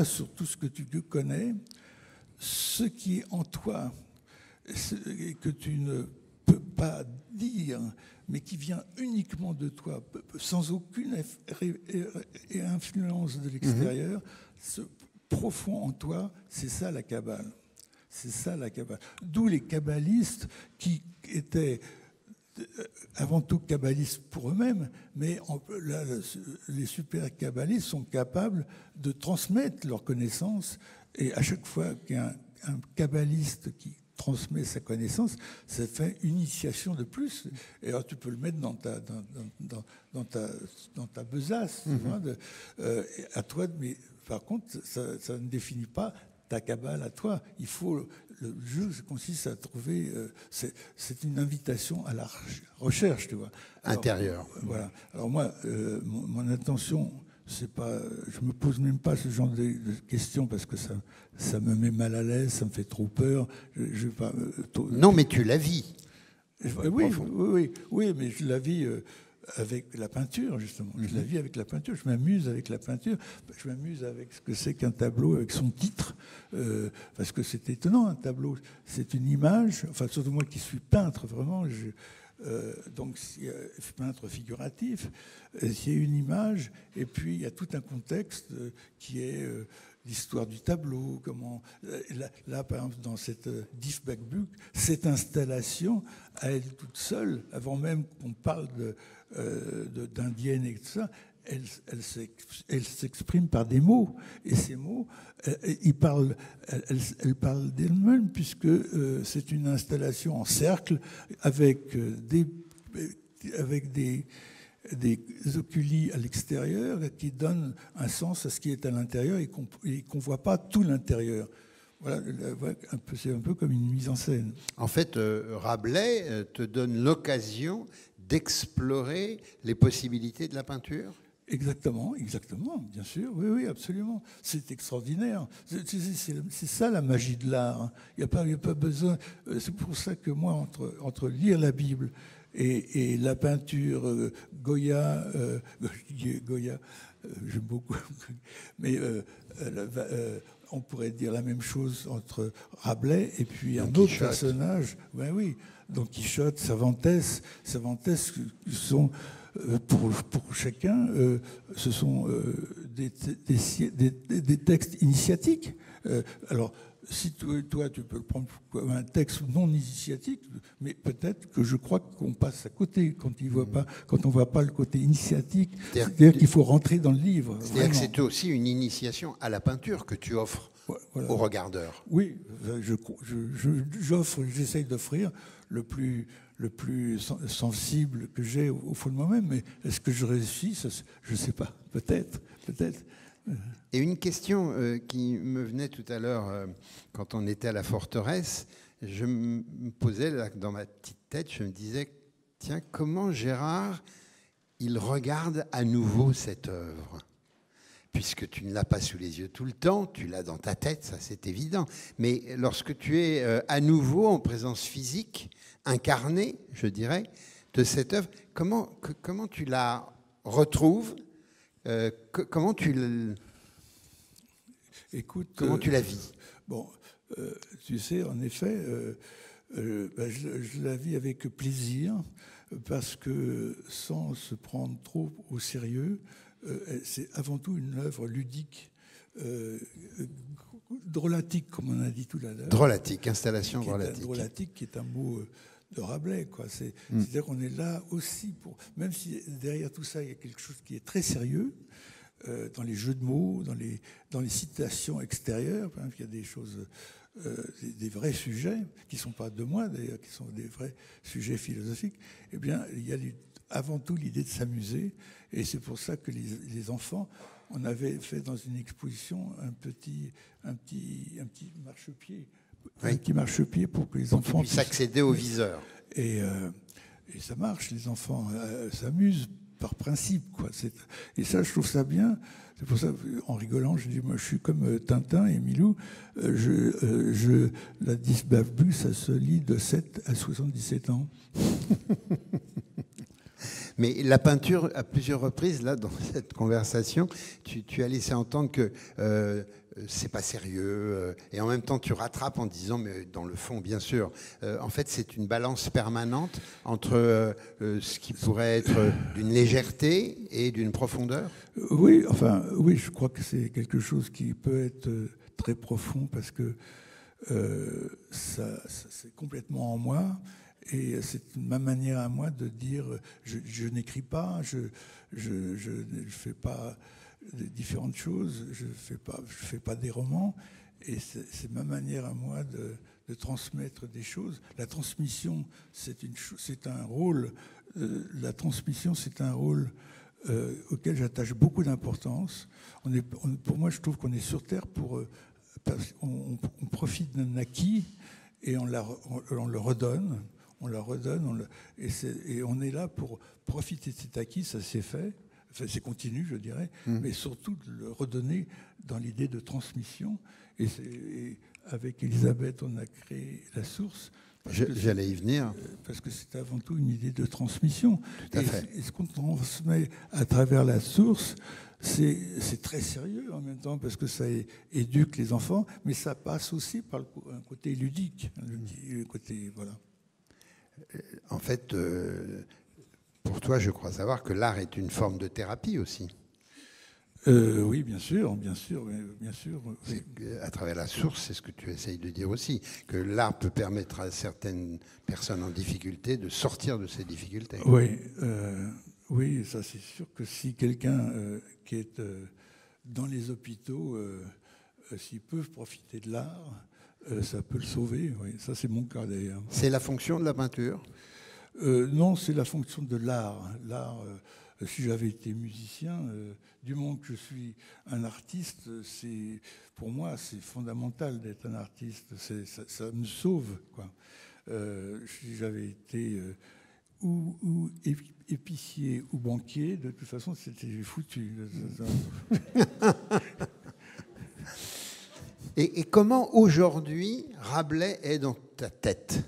sur tout ce que tu connais, ce qui est en toi, que tu ne peux pas dire, mais qui vient uniquement de toi, sans aucune influence de l'extérieur, ce profond en toi, c'est ça la Kabbale. C'est ça la Kabbale. D'où les kabbalistes qui étaient avant tout kabbalistes pour eux-mêmes, mais là, les super kabbalistes sont capables de transmettre leurs connaissances. Et à chaque fois qu'il y a un kabbaliste qui transmet sa connaissance, ça fait une initiation de plus. Et alors tu peux le mettre dans ta besace, à toi. Mais par contre, ça ne définit pas ta Kabbale à toi. Il faut le jeu consiste à trouver. C'est une invitation à la recherche, tu vois. Alors, intérieure. Voilà. Alors moi, mon intention, c'est pas. Je me pose même pas ce genre de questions parce que ça me met mal à l'aise, ça me fait trop peur. Non, mais tu la vis. Oui, mais je la vis avec la peinture, justement. Je la vis avec la peinture. Je m'amuse avec la peinture. Je m'amuse avec ce que c'est qu'un tableau, avec son titre. Parce que c'est étonnant, un tableau. C'est une image. Enfin, surtout moi qui suis peintre, vraiment. Donc, peintre figuratif. Il y a une image. Et puis, il y a tout un contexte qui est l'histoire du tableau. Comment là, par exemple, dans cette Div Bacbuc, cette installation, à elle toute seule, avant même qu'on parle d'indienne et tout ça, elle s'exprime par des mots. Et ces mots, elle parle d'elle-même, puisque c'est une installation en cercle avec des des oculi à l'extérieur qui donnent un sens à ce qui est à l'intérieur et qu'on ne voit pas tout l'intérieur. Voilà, c'est un peu comme une mise en scène. En fait, Rabelais te donne l'occasion d'explorer les possibilités de la peinture. Exactement, bien sûr, oui, absolument. C'est extraordinaire. C'est ça la magie de l'art. Il n'y a pas besoin. C'est pour ça que moi, entre lire la Bible et la peinture, Goya, j'aime beaucoup, mais on pourrait dire la même chose entre Rabelais et puis un autre personnage. Ben oui, Don Quichotte, Cervantes sont pour chacun, ce sont des textes initiatiques. Alors, si toi, tu peux le prendre comme un texte non initiatique, mais peut-être que je crois qu'on passe à côté quand on voit pas le côté initiatique. C'est-à-dire qu'il faut rentrer dans le livre. C'est-à-dire que c'est aussi une initiation à la peinture que tu offres aux regardeurs. Oui, j'essaye d'offrir le plus sensible que j'ai au fond de moi-même, mais est-ce que je réussis? Je ne sais pas, peut-être. Et une question qui me venait tout à l'heure quand on était à la forteresse, je me posais là, dans ma petite tête, je me disais, tiens, comment Gérard, il regarde à nouveau cette œuvre? Puisque tu ne l'as pas sous les yeux tout le temps, tu l'as dans ta tête, ça c'est évident. Mais lorsque tu es à nouveau en présence physique, incarnée, je dirais, de cette œuvre, comment tu la retrouves? Comment tu la vis? Bon, tu sais, en effet, je la vis avec plaisir, parce que sans se prendre trop au sérieux, c'est avant tout une œuvre ludique, drôlatique, comme on a dit tout à l'heure. Drôlatique, installation drôlatique. Drôlatique, qui est un mot de Rabelais, quoi. C'est-à-dire qu'on est là aussi pour... Même si derrière tout ça, il y a quelque chose qui est très sérieux, dans les jeux de mots, dans les citations extérieures, hein, il y a des choses... des vrais sujets, qui ne sont pas de moi d'ailleurs, qui sont des vrais sujets philosophiques, eh bien, il y a avant tout l'idée de s'amuser. Et c'est pour ça que les enfants, on avait fait dans une exposition un petit marchepied. Oui. Un petit marchepied pour que les enfants puissent accéder au viseur. Et ça marche, les enfants s'amusent par principe, quoi. Et ça, je trouve ça bien. C'est pour ça, en rigolant, je dis, moi, je suis comme Tintin et Milou. La dysbafbus, ça se lit de 7 à 77 ans. Mais la peinture, à plusieurs reprises, là, dans cette conversation, tu as laissé entendre que c'est pas sérieux, et en même temps tu rattrapes en disant, mais dans le fond, bien sûr, en fait, c'est une balance permanente entre ce qui pourrait être d'une légèreté et d'une profondeur. Oui, je crois que c'est quelque chose qui peut être très profond, parce que c'est complètement en moi. Et c'est ma manière à moi de dire, je n'écris pas, je fais pas différentes choses, je fais pas des romans, et c'est ma manière à moi de transmettre des choses. La transmission, c'est un rôle. La transmission, c'est un rôle auquel j'attache beaucoup d'importance. Pour moi, je trouve qu'on est sur Terre on profite d'un acquis et on le redonne. On la redonne, et on est là pour profiter de cet acquis, ça s'est fait, enfin, c'est continu, je dirais, mais surtout de le redonner dans l'idée de transmission. Et avec Elisabeth, on a créé La Source. J'allais y venir. Parce que c'est avant tout une idée de transmission. Tout à fait. Et ce qu'on transmet à travers La Source, c'est très sérieux en même temps, parce que ça éduque les enfants, mais ça passe aussi par un côté ludique, le côté, voilà. En fait, pour toi, je crois savoir que l'art est une forme de thérapie aussi. Oui, bien sûr. Oui. À travers La Source, c'est ce que tu essayes de dire aussi, que l'art peut permettre à certaines personnes en difficulté de sortir de ces difficultés. Oui, ça c'est sûr que si quelqu'un qui est dans les hôpitaux, s'il peut profiter de l'art, ça peut le sauver, oui. Ça, c'est mon cas, d'ailleurs. C'est la fonction de la peinture ? Non, c'est la fonction de l'art. L'art, si j'avais été musicien, du moment que je suis un artiste, pour moi, c'est fondamental d'être un artiste. Ça me sauve, quoi. Si j'avais été ou épicier ou banquier, de toute façon, c'était foutu. Et comment aujourd'hui Rabelais est dans ta tête?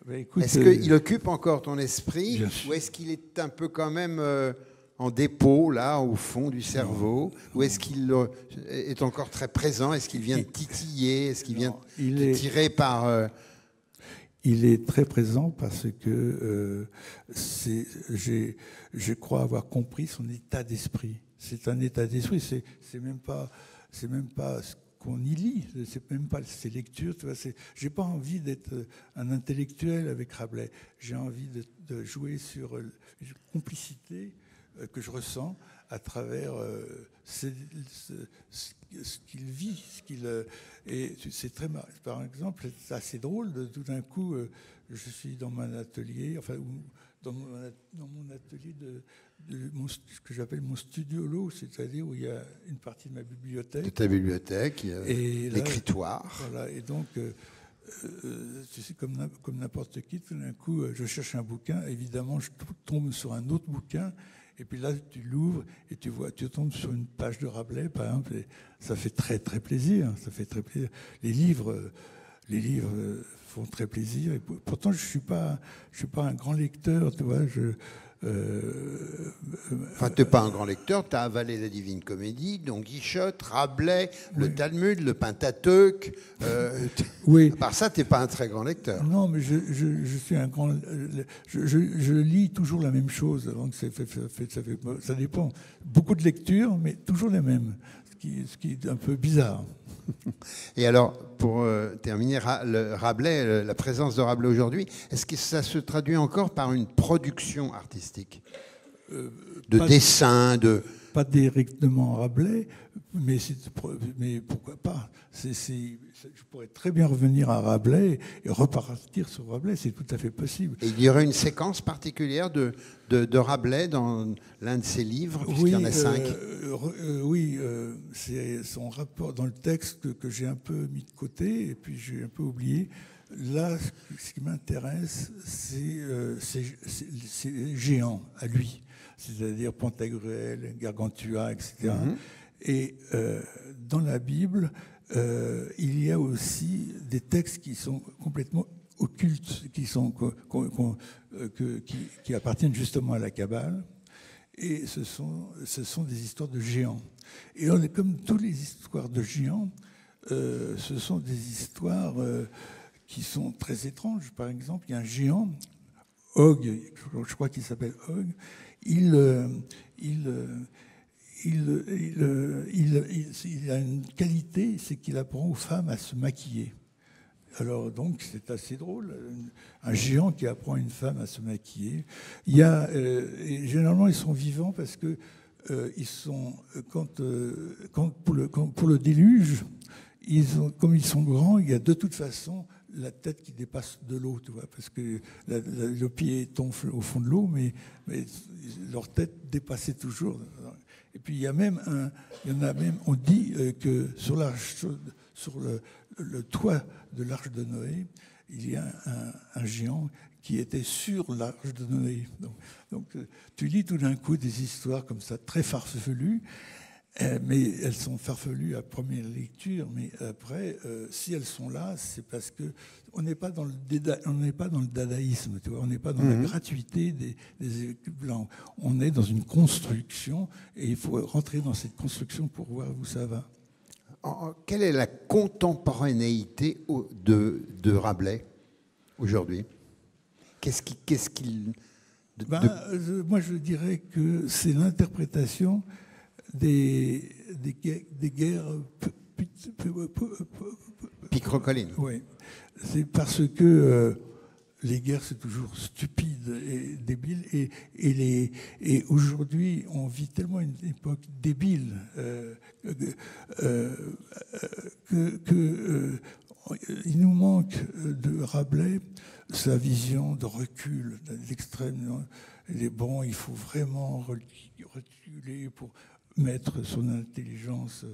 Est-ce qu'il occupe encore ton esprit ou est-ce qu'il est un peu quand même en dépôt, là, au fond du cerveau? Ou est-ce qu'il est encore très présent? Est-ce qu'il vient de titiller? Est-ce qu'il vient de tirer par... Il est très présent parce que je crois avoir compris son état d'esprit. C'est un état d'esprit, c'est même pas ce qu'on y lit, c'est même pas ses lectures. Tu vois, j'ai pas envie d'être un intellectuel avec Rabelais. J'ai envie de jouer sur une complicité que je ressens à travers ce qu'il vit, et c'est très marrant. Par exemple, c'est assez drôle. Tout d'un coup, je suis dans mon atelier, enfin, dans mon atelier ce que j'appelle mon studiolo, c'est-à-dire où il y a une partie de ma bibliothèque. De ta bibliothèque, l'écritoire. Voilà, et donc, tu sais, comme n'importe qui, tout d'un coup, je cherche un bouquin. Évidemment, je tombe sur un autre bouquin. Et puis là, tu l'ouvres et tu tombes sur une page de Rabelais, par exemple. Et ça fait très, très plaisir. Ça fait très plaisir. Les livres font très plaisir. Et pourtant, je suis pas un grand lecteur, tu vois. Enfin, tu n'es pas un grand lecteur, tu as avalé la Divine Comédie, Don Quichotte, Rabelais, le Talmud, le Pentateuque. Oui. À part ça, tu n'es pas un très grand lecteur. Non, mais je suis un grand... Je lis toujours la même chose. Donc ça dépend. Beaucoup de lectures, mais toujours les mêmes, ce qui est un peu bizarre. Et alors, pour terminer, Rabelais, la présence de Rabelais aujourd'hui, est-ce que ça se traduit encore par une production artistique de dessin, Pas directement Rabelais, mais pourquoi pas. Je pourrais très bien revenir à Rabelais et repartir sur Rabelais, c'est tout à fait possible. Et il y aurait une séquence particulière de Rabelais dans l'un de ses livres, puisqu'il y en a 5. Oui, c'est son rapport dans le texte que j'ai un peu mis de côté et puis j'ai un peu oublié. Là, ce qui m'intéresse, c'est les géants à lui, c'est-à-dire Pantagruel, Gargantua, etc. Et dans la Bible, il y a aussi des textes qui sont complètement occultes, qui appartiennent justement à la Kabbale. Et ce sont des histoires de géants. Et comme toutes les histoires de géants, ce sont des histoires qui sont très étranges. Par exemple, il y a un géant, Og, je crois qu'il s'appelle Og, il a une qualité, c'est qu'il apprend aux femmes à se maquiller. Alors donc c'est assez drôle, un géant qui apprend à une femme à se maquiller. Il y a, et généralement ils sont vivants parce que ils sont pour le déluge, comme ils sont grands, il y a de toute façon la tête qui dépasse de l'eau, tu vois, parce que le pied tombe au fond de l'eau, mais leur tête dépassait toujours. Et puis il y en a même, on dit que sur le toit de l'arche de Noé, il y a un géant qui était sur l'arche de Noé. Donc tu lis tout d'un coup des histoires comme ça, très farfelues, mais elles sont farfelues à première lecture, mais après, si elles sont là, c'est parce que on n'est pas dans le dadaïsme, tu vois, on n'est pas dans la gratuité des blancs. On est dans une construction et il faut rentrer dans cette construction pour voir où ça va. Quelle est la contemporanéité de Rabelais aujourd'hui? Qu'est-ce qu'il... Moi, je dirais que c'est l'interprétation des guerres Picrocolline. Oui. C'est parce que les guerres, c'est toujours stupide et débile. Et aujourd'hui, on vit tellement une époque débile il nous manque de Rabelais sa vision de recul, d'extrême. Bon, il faut vraiment reculer pour mettre son intelligence,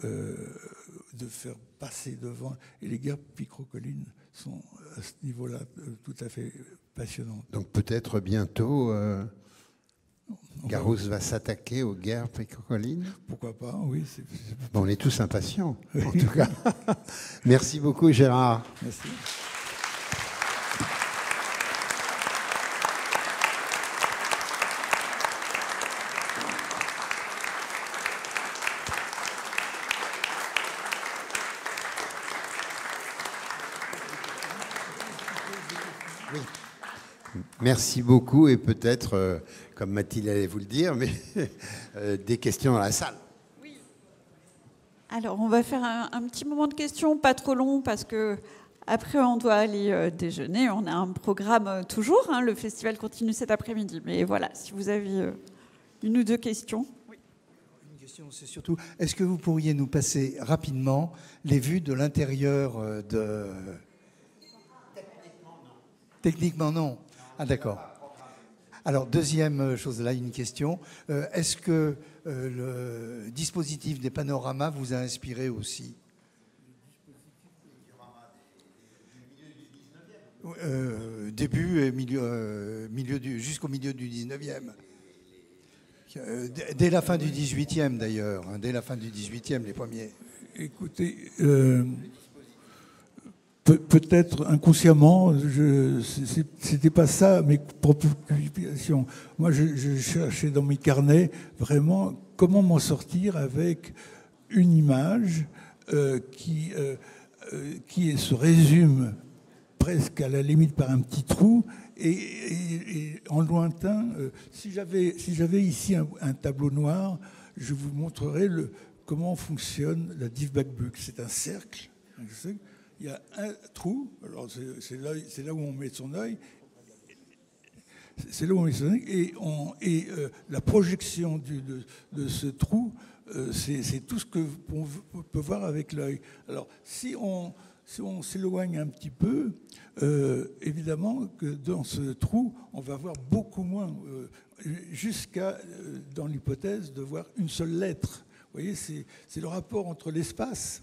de faire passer devant. Et les guerres picrocolines sont à ce niveau-là tout à fait passionnantes. Donc peut-être bientôt, Garouste va s'attaquer aux guerres picrocolines. Pourquoi pas, oui. Bon, on est tous impatients, en tout cas. Merci beaucoup, Gérard. Merci. Oui. Merci beaucoup et peut-être, comme Mathilde allait vous le dire, mais des questions dans la salle. Oui. Alors, on va faire un petit moment de questions, pas trop long, parce que après on doit aller déjeuner. On a un programme toujours, hein, le festival continue cet après-midi. Mais voilà, si vous avez une ou deux questions. Oui. Une question, c'est surtout, est-ce que vous pourriez nous passer rapidement les vues de l'intérieur de... Techniquement, non. Ah, d'accord. Alors, deuxième chose, là, une question. Est-ce que le dispositif des panoramas vous a inspiré aussi? Début et jusqu'au milieu du 19e. Dès la fin du 18e, d'ailleurs. Dès la fin du 18e, les premiers. Écoutez... Peut-être inconsciemment, c'était pas ça mes préoccupations. Moi, je cherchais dans mes carnets vraiment comment m'en sortir avec une image qui se résume presque à la limite par un petit trou et en lointain. Si j'avais ici un tableau noir, je vous montrerais comment fonctionne la Diefbach-Buch. C'est un cercle. Il y a un trou, alors c'est là où on met son œil, c'est là où on met son œil, et la projection de ce trou, c'est tout ce qu'on peut voir avec l'œil. Alors, si on s'éloigne un petit peu, évidemment que dans ce trou, on va voir beaucoup moins, jusqu'à, dans l'hypothèse, de voir une seule lettre. Vous voyez, c'est le rapport entre l'espace,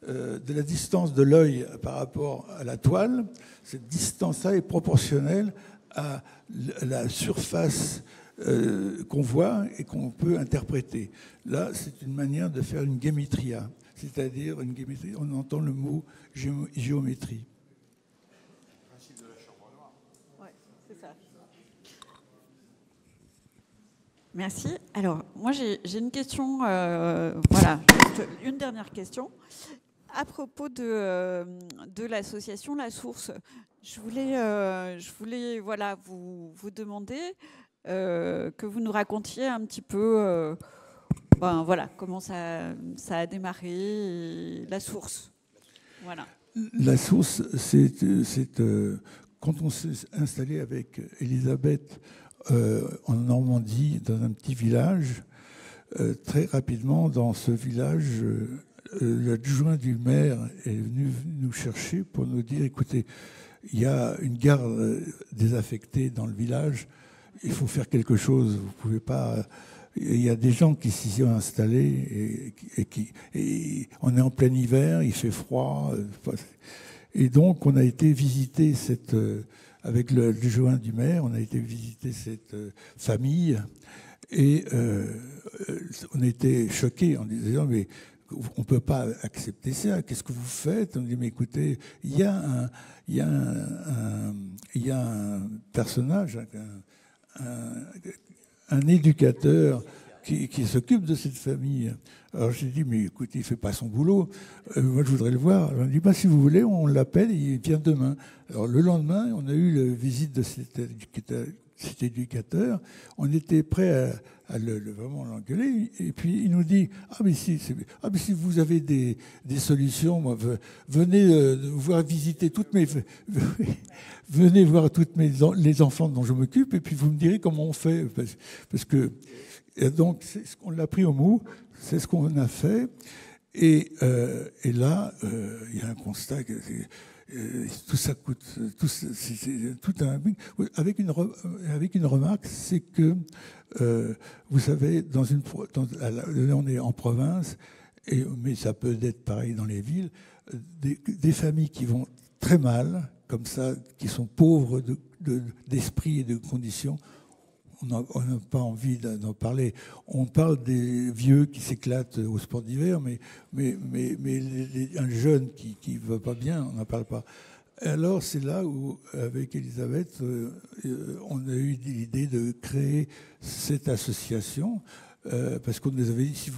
de la distance de l'œil par rapport à la toile. Cette distance-là est proportionnelle à la surface qu'on voit et qu'on peut interpréter. Là, c'est une manière de faire une gématria, c'est-à-dire une gématrie, on entend le mot géométrie. Le principe de la chambre noire. Oui, c'est ça. Merci. Alors, moi, j'ai une question, voilà, une dernière question. À propos de l'association La Source, je voulais voilà, vous demander que vous nous racontiez un petit peu voilà, comment ça a démarré, La Source. Voilà. La Source, c'est quand on s'est installé avec Elisabeth en Normandie, dans un petit village, très rapidement, dans ce village... l'adjoint du maire est venu nous chercher pour nous dire, écoutez, il y a une gare désaffectée dans le village, il faut faire quelque chose, vous pouvez pas... Il y a des gens qui s'y sont installés et on est en plein hiver, il fait froid. Et donc on a été visiter avec l'adjoint du maire, on a été visiter cette famille et on a été choqués en disant, mais on ne peut pas accepter ça. Qu'est-ce que vous faites? On dit, mais écoutez, il y a un personnage, un éducateur qui s'occupe de cette famille. Alors j'ai dit, mais écoutez, il ne fait pas son boulot. Moi, je voudrais le voir. Alors, on dit, si vous voulez, on l'appelle et il vient demain. Alors le lendemain, on a eu la visite de cet éducateur, on était prêt à vraiment l'engueuler. Et puis il nous dit mais si vous avez des solutions, moi, venez voir visiter venez voir les enfants dont je m'occupe, et puis vous me direz comment on fait. Parce que donc on l'a pris au mot, c'est ce qu'on a fait. Et là, il y a un constat que tout ça coûte, c'est tout avec une remarque, c'est que vous savez, on est en province, mais ça peut être pareil dans les villes, des familles qui vont très mal, comme ça, qui sont pauvres d'esprit et de conditions. On n'a pas envie d'en parler. On parle des vieux qui s'éclatent au sport d'hiver, mais un jeune qui ne va pas bien, on n'en parle pas. Alors c'est là où, avec Elisabeth, on a eu l'idée de créer cette association, parce qu'on nous avait dit,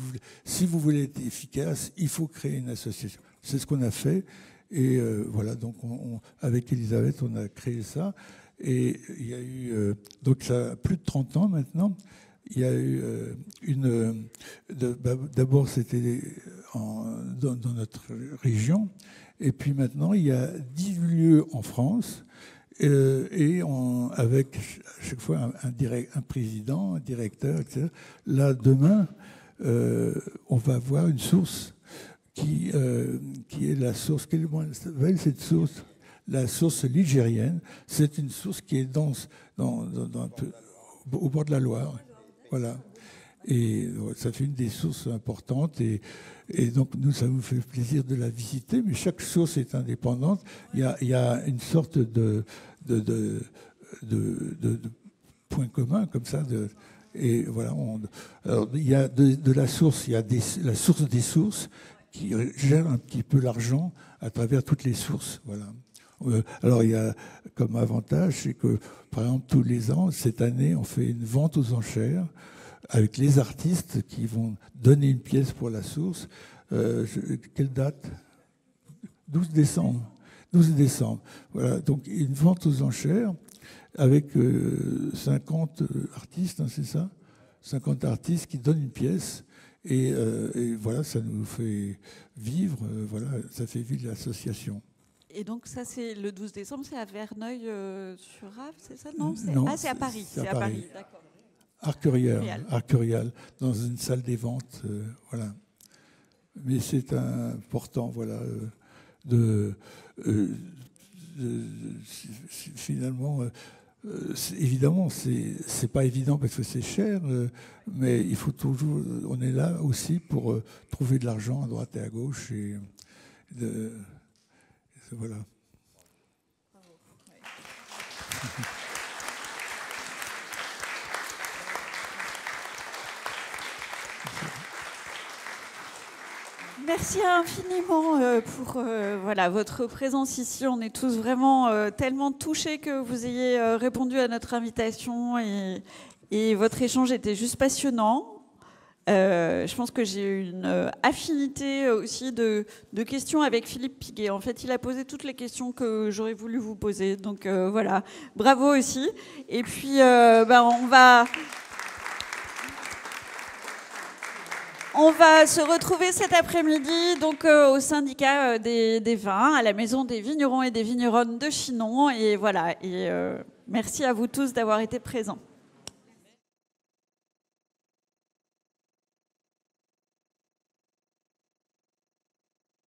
si vous voulez être efficace, il faut créer une association. C'est ce qu'on a fait. Et voilà, donc avec Elisabeth, on a créé ça. Et il y a eu, donc ça a plus de 30 ans maintenant, il y a eu d'abord c'était dans notre région, et puis maintenant il y a 18 lieux en France, et avec à chaque fois un président, un directeur, etc. Là, demain, on va avoir une source qui est la source, quelle s'appelle cette source ? La source ligérienne, c'est une source qui est au bord de la Loire. Voilà. Et ça fait une des sources importantes. Et donc, nous, ça nous fait plaisir de la visiter. Mais chaque source est indépendante. Il y a une sorte de point commun, comme ça. Et voilà. Alors, il y a de la source, il y a la source des sources qui gère un petit peu l'argent à travers toutes les sources. Voilà. Alors, il y a comme avantage, c'est que, par exemple, tous les ans, cette année, on fait une vente aux enchères avec les artistes qui vont donner une pièce pour la source. Quelle date ? 12 décembre. 12 décembre. Voilà, donc une vente aux enchères avec 50 artistes, hein, c'est ça ? 50 artistes qui donnent une pièce. Et voilà, ça nous fait vivre, voilà, ça fait vivre l'association. Et donc ça, c'est le 12 décembre, c'est à Verneuil-sur-Rave, c'est ça ? Non, c'est à Paris. C'est à Paris, d'accord. Arcurial, dans une salle des ventes, voilà. Mais c'est important, voilà, finalement, évidemment, c'est pas évident parce que c'est cher, mais il faut toujours, on est là aussi pour trouver de l'argent à droite et à gauche, et voilà. Merci infiniment pour voilà, votre présence ici. On est tous vraiment tellement touchés que vous ayez répondu à notre invitation, et votre échange était juste passionnant. Je pense que j'ai eu une affinité aussi de questions avec Philippe Piguet. En fait, il a posé toutes les questions que j'aurais voulu vous poser. Donc voilà, bravo aussi. Et puis, on va se retrouver cet après-midi donc, au syndicat des vins, à la Maison des vignerons et des vigneronnes de Chinon. Et voilà, merci à vous tous d'avoir été présents.